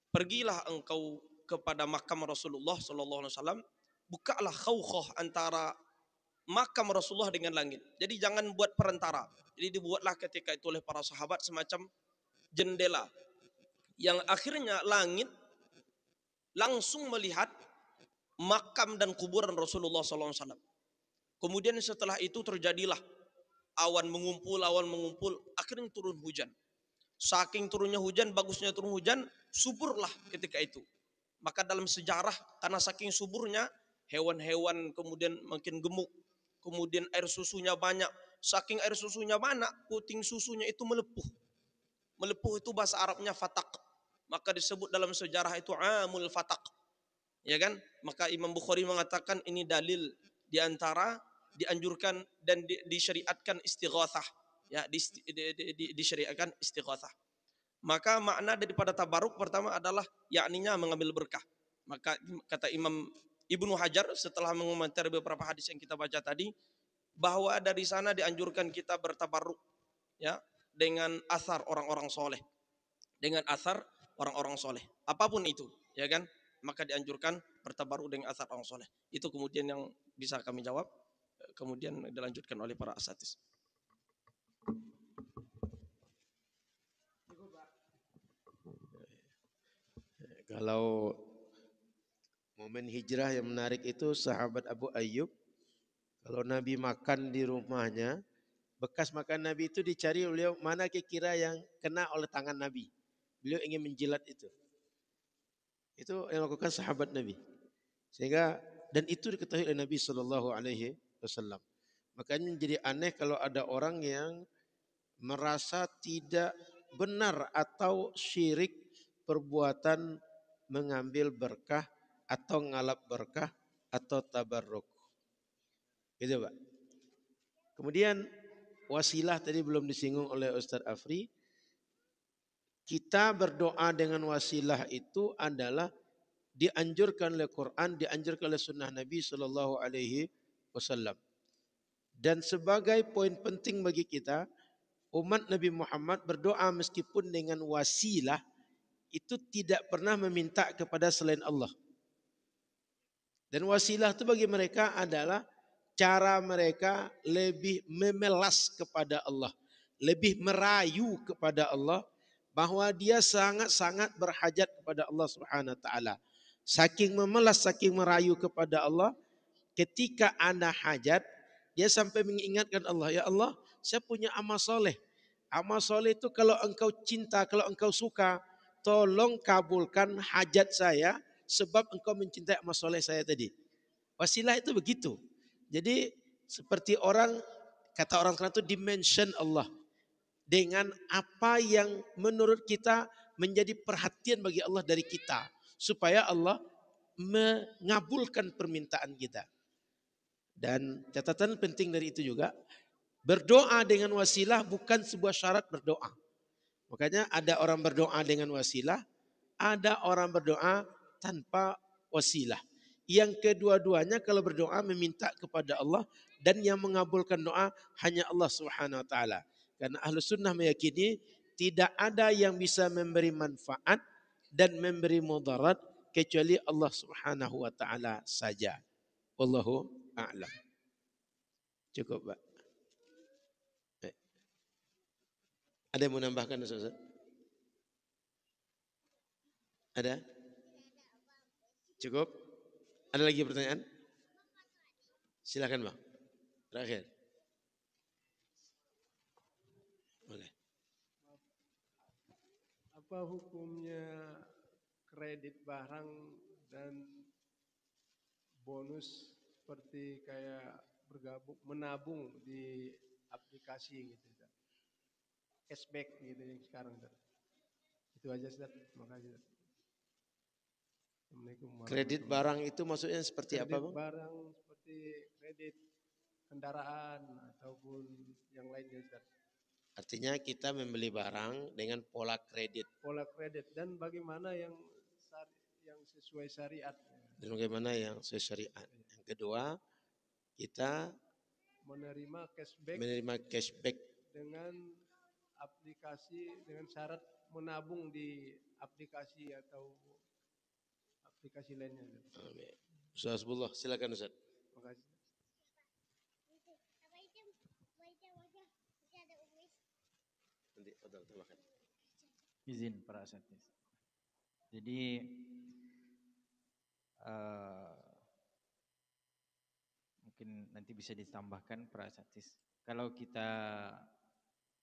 pergilah engkau kepada makam Rasulullah SAW, bukalah khawkhah antara makam Rasulullah dengan langit. Jadi jangan buat perantara. Jadi dibuatlah ketika itu oleh para sahabat semacam jendela yang akhirnya langit langsung melihat makam dan kuburan Rasulullah SAW. Kemudian setelah itu terjadilah awan mengumpul, akhirnya turun hujan. Saking turunnya hujan, bagusnya turun hujan, suburlah ketika itu. Maka dalam sejarah, karena saking suburnya, hewan-hewan kemudian makin gemuk, kemudian air susunya banyak. Saking air susunya banyak, puting susunya itu melepuh. Melepuh itu bahasa Arabnya fatak. Maka disebut dalam sejarah itu amul fatak. Ya kan? Maka Imam Bukhari mengatakan ini dalil diantara dianjurkan dan disyariatkan istighatsah. Ya, disyariatkan istighatsah. Maka makna daripada tabaruk pertama adalah yakninya mengambil berkah. Maka kata Imam Ibnu Hajar setelah mengomentari beberapa hadis yang kita baca tadi, bahwa dari sana dianjurkan kita bertabaruk, ya, dengan asar orang-orang soleh, dengan asar orang-orang soleh, apapun itu, ya kan, maka dianjurkan bertabaruk dengan asar orang soleh. Itu kemudian yang bisa kami jawab, kemudian dilanjutkan oleh para asatidz. Kalau momen hijrah yang menarik itu sahabat Abu Ayyub, kalau Nabi makan di rumahnya, bekas makan Nabi itu dicari beliau mana kira-kira yang kena oleh tangan Nabi. Beliau ingin menjilat itu. Itu yang lakukan sahabat Nabi. Sehingga dan itu diketahui oleh Nabi Shallallahu Alaihi Wasallam. Makanya jadi aneh kalau ada orang yang merasa tidak benar atau syirik perbuatan mengambil berkah atau ngalap berkah atau tabarruk. Gitu Pak. Kemudian wasilah tadi belum disinggung oleh Ustadz Afri. Kita berdoa dengan wasilah itu adalah dianjurkan oleh Quran, dianjurkan oleh sunnah Nabi Shallallahu Alaihi Wasallam. Dan sebagai poin penting bagi kita, umat Nabi Muhammad berdoa meskipun dengan wasilah itu tidak pernah meminta kepada selain Allah. Dan wasilah itu bagi mereka adalah cara mereka lebih memelas kepada Allah, lebih merayu kepada Allah bahwa dia sangat-sangat berhajat kepada Allah Subhanahu wa taala. Saking memelas, saking merayu kepada Allah, ketika Anda hajat, dia sampai mengingatkan Allah, ya Allah, saya punya amal soleh. Amal soleh itu kalau engkau cinta, kalau engkau suka, tolong kabulkan hajat saya sebab engkau mencintai amal soleh saya tadi. Wasilah itu begitu. Jadi seperti orang, kata orang sekarang itu dimension Allah. Dengan apa yang menurut kita menjadi perhatian bagi Allah dari kita. Supaya Allah mengabulkan permintaan kita. Dan catatan penting dari itu juga, berdoa dengan wasilah bukan sebuah syarat berdoa. Makanya ada orang berdoa dengan wasilah, ada orang berdoa tanpa wasilah. Yang kedua-duanya kalau berdoa meminta kepada Allah dan yang mengabulkan doa hanya Allah Subhanahu wa taala. Karena Ahlus Sunnah meyakini tidak ada yang bisa memberi manfaat dan memberi mudarat kecuali Allah Subhanahu wa taala saja. Wallahu a'lam. Cukup, Pak. Baik. Ada yang mau nambahkan, Ustaz? Ada? Cukup? Ada lagi pertanyaan? Silakan, Bang. Terakhir. Boleh. Apa hukumnya kredit barang dan bonus seperti kayak bergabung menabung di aplikasi gitu, Ustaz. Cashback gitu yang sekarang, Ustaz. Itu aja, Ustaz. Terima kasih, Ustaz. Assalamualaikum Kredit warahmatullahi barang itu maksudnya seperti Kredit apa, Bang? barang seperti kredit kendaraan ataupun yang lainnya, Ustaz. Artinya kita membeli barang dengan pola kredit. Pola kredit dan bagaimana yang sesuai syariat. Dan bagaimana yang sesuai syariat. Yang kedua, kita Menerima cashback dengan aplikasi dengan syarat menabung di aplikasi atau aplikasi lainnya. Amin. Ustaz Abdullah, silakan Ustaz. Terima kasih. Nanti tambahkan. Izin para asatidz. Jadi mungkin nanti bisa ditambahkan para asatidz. Kalau kita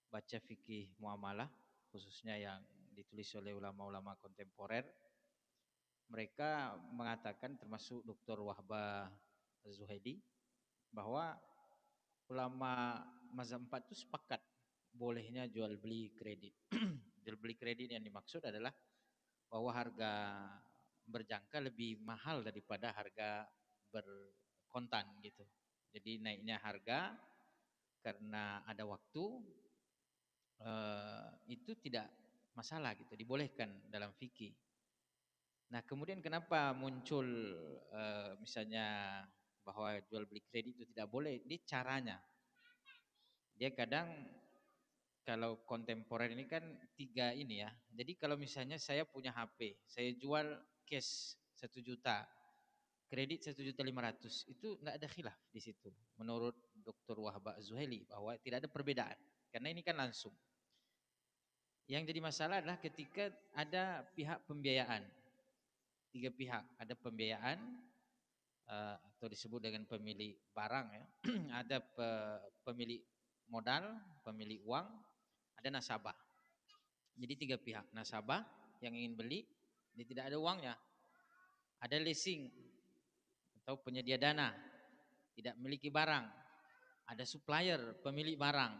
baca fikih muamalah khususnya yang ditulis oleh ulama-ulama kontemporer, mereka mengatakan termasuk Dr. Wahbah Zuhaidi bahwa ulama mazhab 4 itu sepakat bolehnya jual beli kredit. Jual beli kredit yang dimaksud adalah bahwa harga berjangka lebih mahal daripada harga berkontan gitu. Jadi naiknya harga karena ada waktu itu tidak masalah gitu, dibolehkan dalam fikih. Nah kemudian kenapa muncul misalnya bahwa jual beli kredit itu tidak boleh? Ini caranya. Dia kadang kalau kontemporer ini kan 3 ini ya. Jadi kalau misalnya saya punya HP, saya jual cash 1 juta, kredit 1.500.000, itu nggak ada khilaf di situ. Menurut Dr. Wahbah Zuhaili bahwa tidak ada perbedaan karena ini kan langsung. Yang jadi masalah adalah ketika ada pihak pembiayaan. 3 pihak, ada pembiayaan atau disebut dengan pemilik barang ya. Ada pemilik modal, pemilik uang, ada nasabah. Jadi 3 pihak, nasabah yang ingin beli, dia tidak ada uangnya, ada leasing atau penyedia dana, tidak memiliki barang, ada supplier pemilik barang.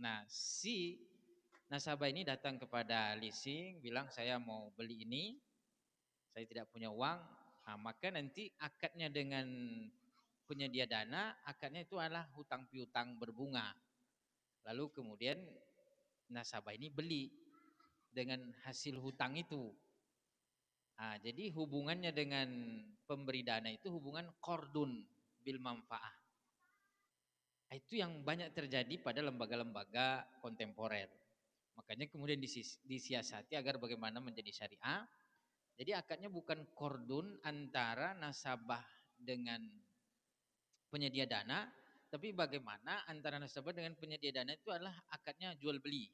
Nah, si nasabah ini datang kepada leasing, bilang saya mau beli ini, saya tidak punya uang. Nah, maka nanti akadnya dengan penyedia dana, akadnya itu adalah hutang piutang berbunga. Lalu kemudian nasabah ini beli dengan hasil hutang itu. Nah, jadi hubungannya dengan pemberi dana itu hubungan qardun bil manfaah. Itu yang banyak terjadi pada lembaga-lembaga kontemporer. Makanya kemudian disiasati agar bagaimana menjadi syariah. Jadi akadnya bukan qardun antara nasabah dengan penyedia dana, tapi bagaimana antara nasabah dengan penyedia dana itu adalah akadnya jual beli.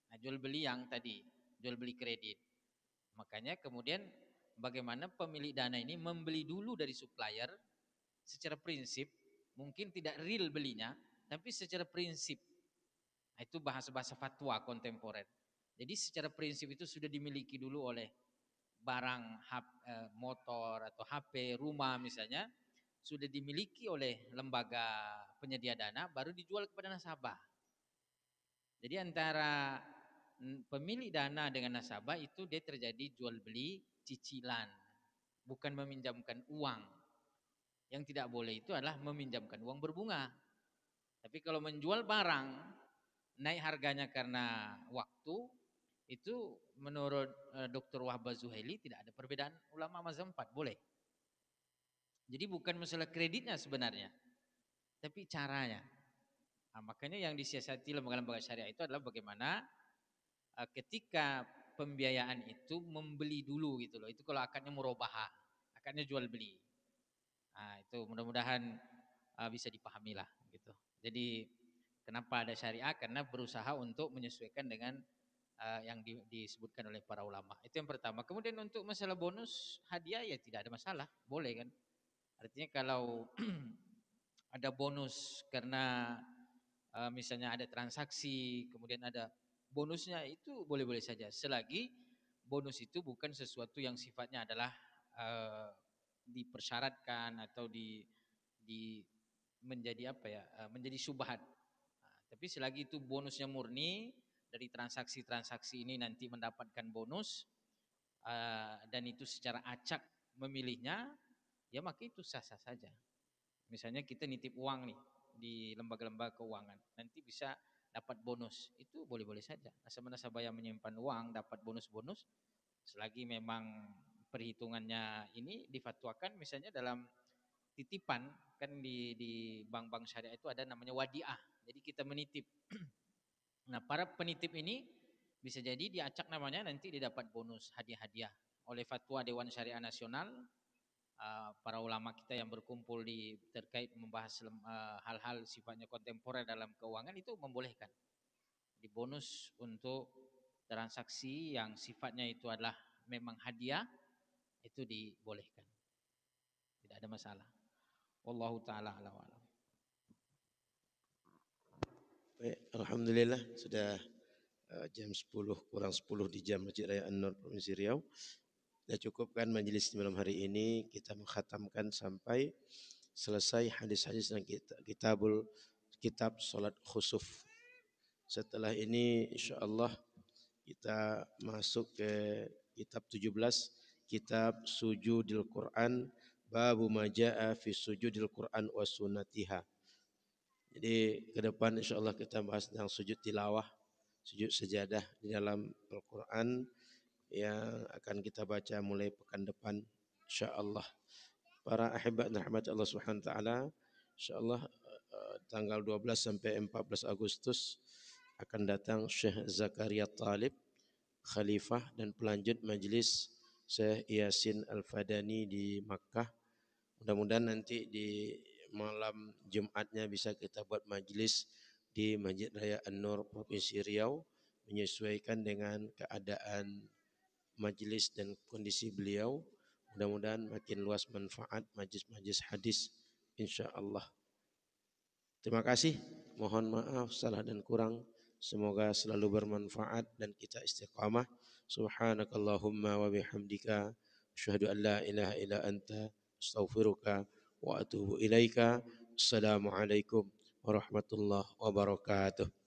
Nah, jual beli yang tadi, jual beli kredit. Makanya kemudian bagaimana pemilik dana ini membeli dulu dari supplier secara prinsip, mungkin tidak real belinya, tapi secara prinsip. Nah, itu bahasa-bahasa fatwa kontemporer. Jadi secara prinsip itu sudah dimiliki dulu oleh barang motor atau HP, rumah misalnya, sudah dimiliki oleh lembaga penyedia dana, baru dijual kepada nasabah. Jadi antara pemilik dana dengan nasabah itu dia terjadi jual beli cicilan, bukan meminjamkan uang. Yang tidak boleh itu adalah meminjamkan uang berbunga. Tapi kalau menjual barang naik harganya karena waktu, itu menurut Dr. Wahbah Zuhaili tidak ada perbedaan ulama mazhab 4, boleh. Jadi bukan masalah kreditnya sebenarnya, tapi caranya. Nah, makanya yang disiasati lembaga-lembaga syariah itu adalah bagaimana ketika pembiayaan itu membeli dulu gitu loh. Itu kalau akadnya murabahah, akadnya jual beli. Nah, itu mudah-mudahan bisa dipahami lah gitu. Jadi kenapa ada syariah? Karena berusaha untuk menyesuaikan dengan yang disebutkan oleh para ulama. Itu yang pertama. Kemudian untuk masalah bonus hadiah ya tidak ada masalah, boleh kan? Artinya kalau ada bonus karena misalnya ada transaksi, kemudian ada bonusnya, itu boleh-boleh saja. Selagi bonus itu bukan sesuatu yang sifatnya adalah dipersyaratkan atau di menjadi apa ya, menjadi syubhat. Nah, tapi selagi itu bonusnya murni dari transaksi-transaksi ini nanti mendapatkan bonus dan itu secara acak memilihnya, ya maka itu sah-sah saja. Misalnya kita nitip uang nih di lembaga-lembaga keuangan, nanti bisa dapat bonus, itu boleh-boleh saja. Nasabah-nasabah yang menyimpan uang dapat bonus-bonus, selagi memang perhitungannya ini difatwakan, misalnya dalam titipan kan di bank-bank syariah itu ada namanya wadiah. Jadi kita menitip. Nah, para penitip ini bisa jadi diacak namanya, nanti didapat bonus hadiah-hadiah oleh fatwa Dewan Syariah Nasional. Para ulama kita yang berkumpul terkait membahas hal-hal sifatnya kontemporer dalam keuangan itu membolehkan di bonus untuk transaksi yang sifatnya itu adalah memang hadiah, itu dibolehkan, tidak ada masalah. Wallahu taala a'lam. Baik, alhamdulillah sudah jam 10 kurang 10 di jam Masjid Raya An-Nur Provinsi Riau. Sudah cukupkan majelis malam hari ini, kita mengkhatamkan sampai selesai hadis-hadis dan kitab salat khusuf. Setelah ini insyaallah kita masuk ke kitab 17, kitab sujudil Quran, babu majaa fi sujudil Quran wa sunnatiha. Jadi ke depan insyaallah kita bahas tentang sujud tilawah, sujud sejadah di dalam Al-Quran yang akan kita baca mulai pekan depan insyaallah. Para ahibbat rahmat Allah Subhanahu wa taala, insyaallah tanggal 12 sampai 14 Agustus akan datang Syekh Zakaria Talib, khalifah dan pelanjut majlis Syekh Yasin Al-Fadani di Makkah. Mudah-mudahan nanti di malam Jumatnya bisa kita buat majlis di Masjid Raya An-Nur Provinsi Riau, menyesuaikan dengan keadaan majlis dan kondisi beliau. Mudah-mudahan makin luas manfaat majlis-majlis hadis insyaallah. Terima kasih. Mohon maaf salah dan kurang. Semoga selalu bermanfaat dan kita istiqamah. Subhanakallahumma wa bihamdika Asyhadu an la ilaha illa anta astaghfiruka wa atubu ilaika. Assalamualaikum warahmatullahi wabarakatuh.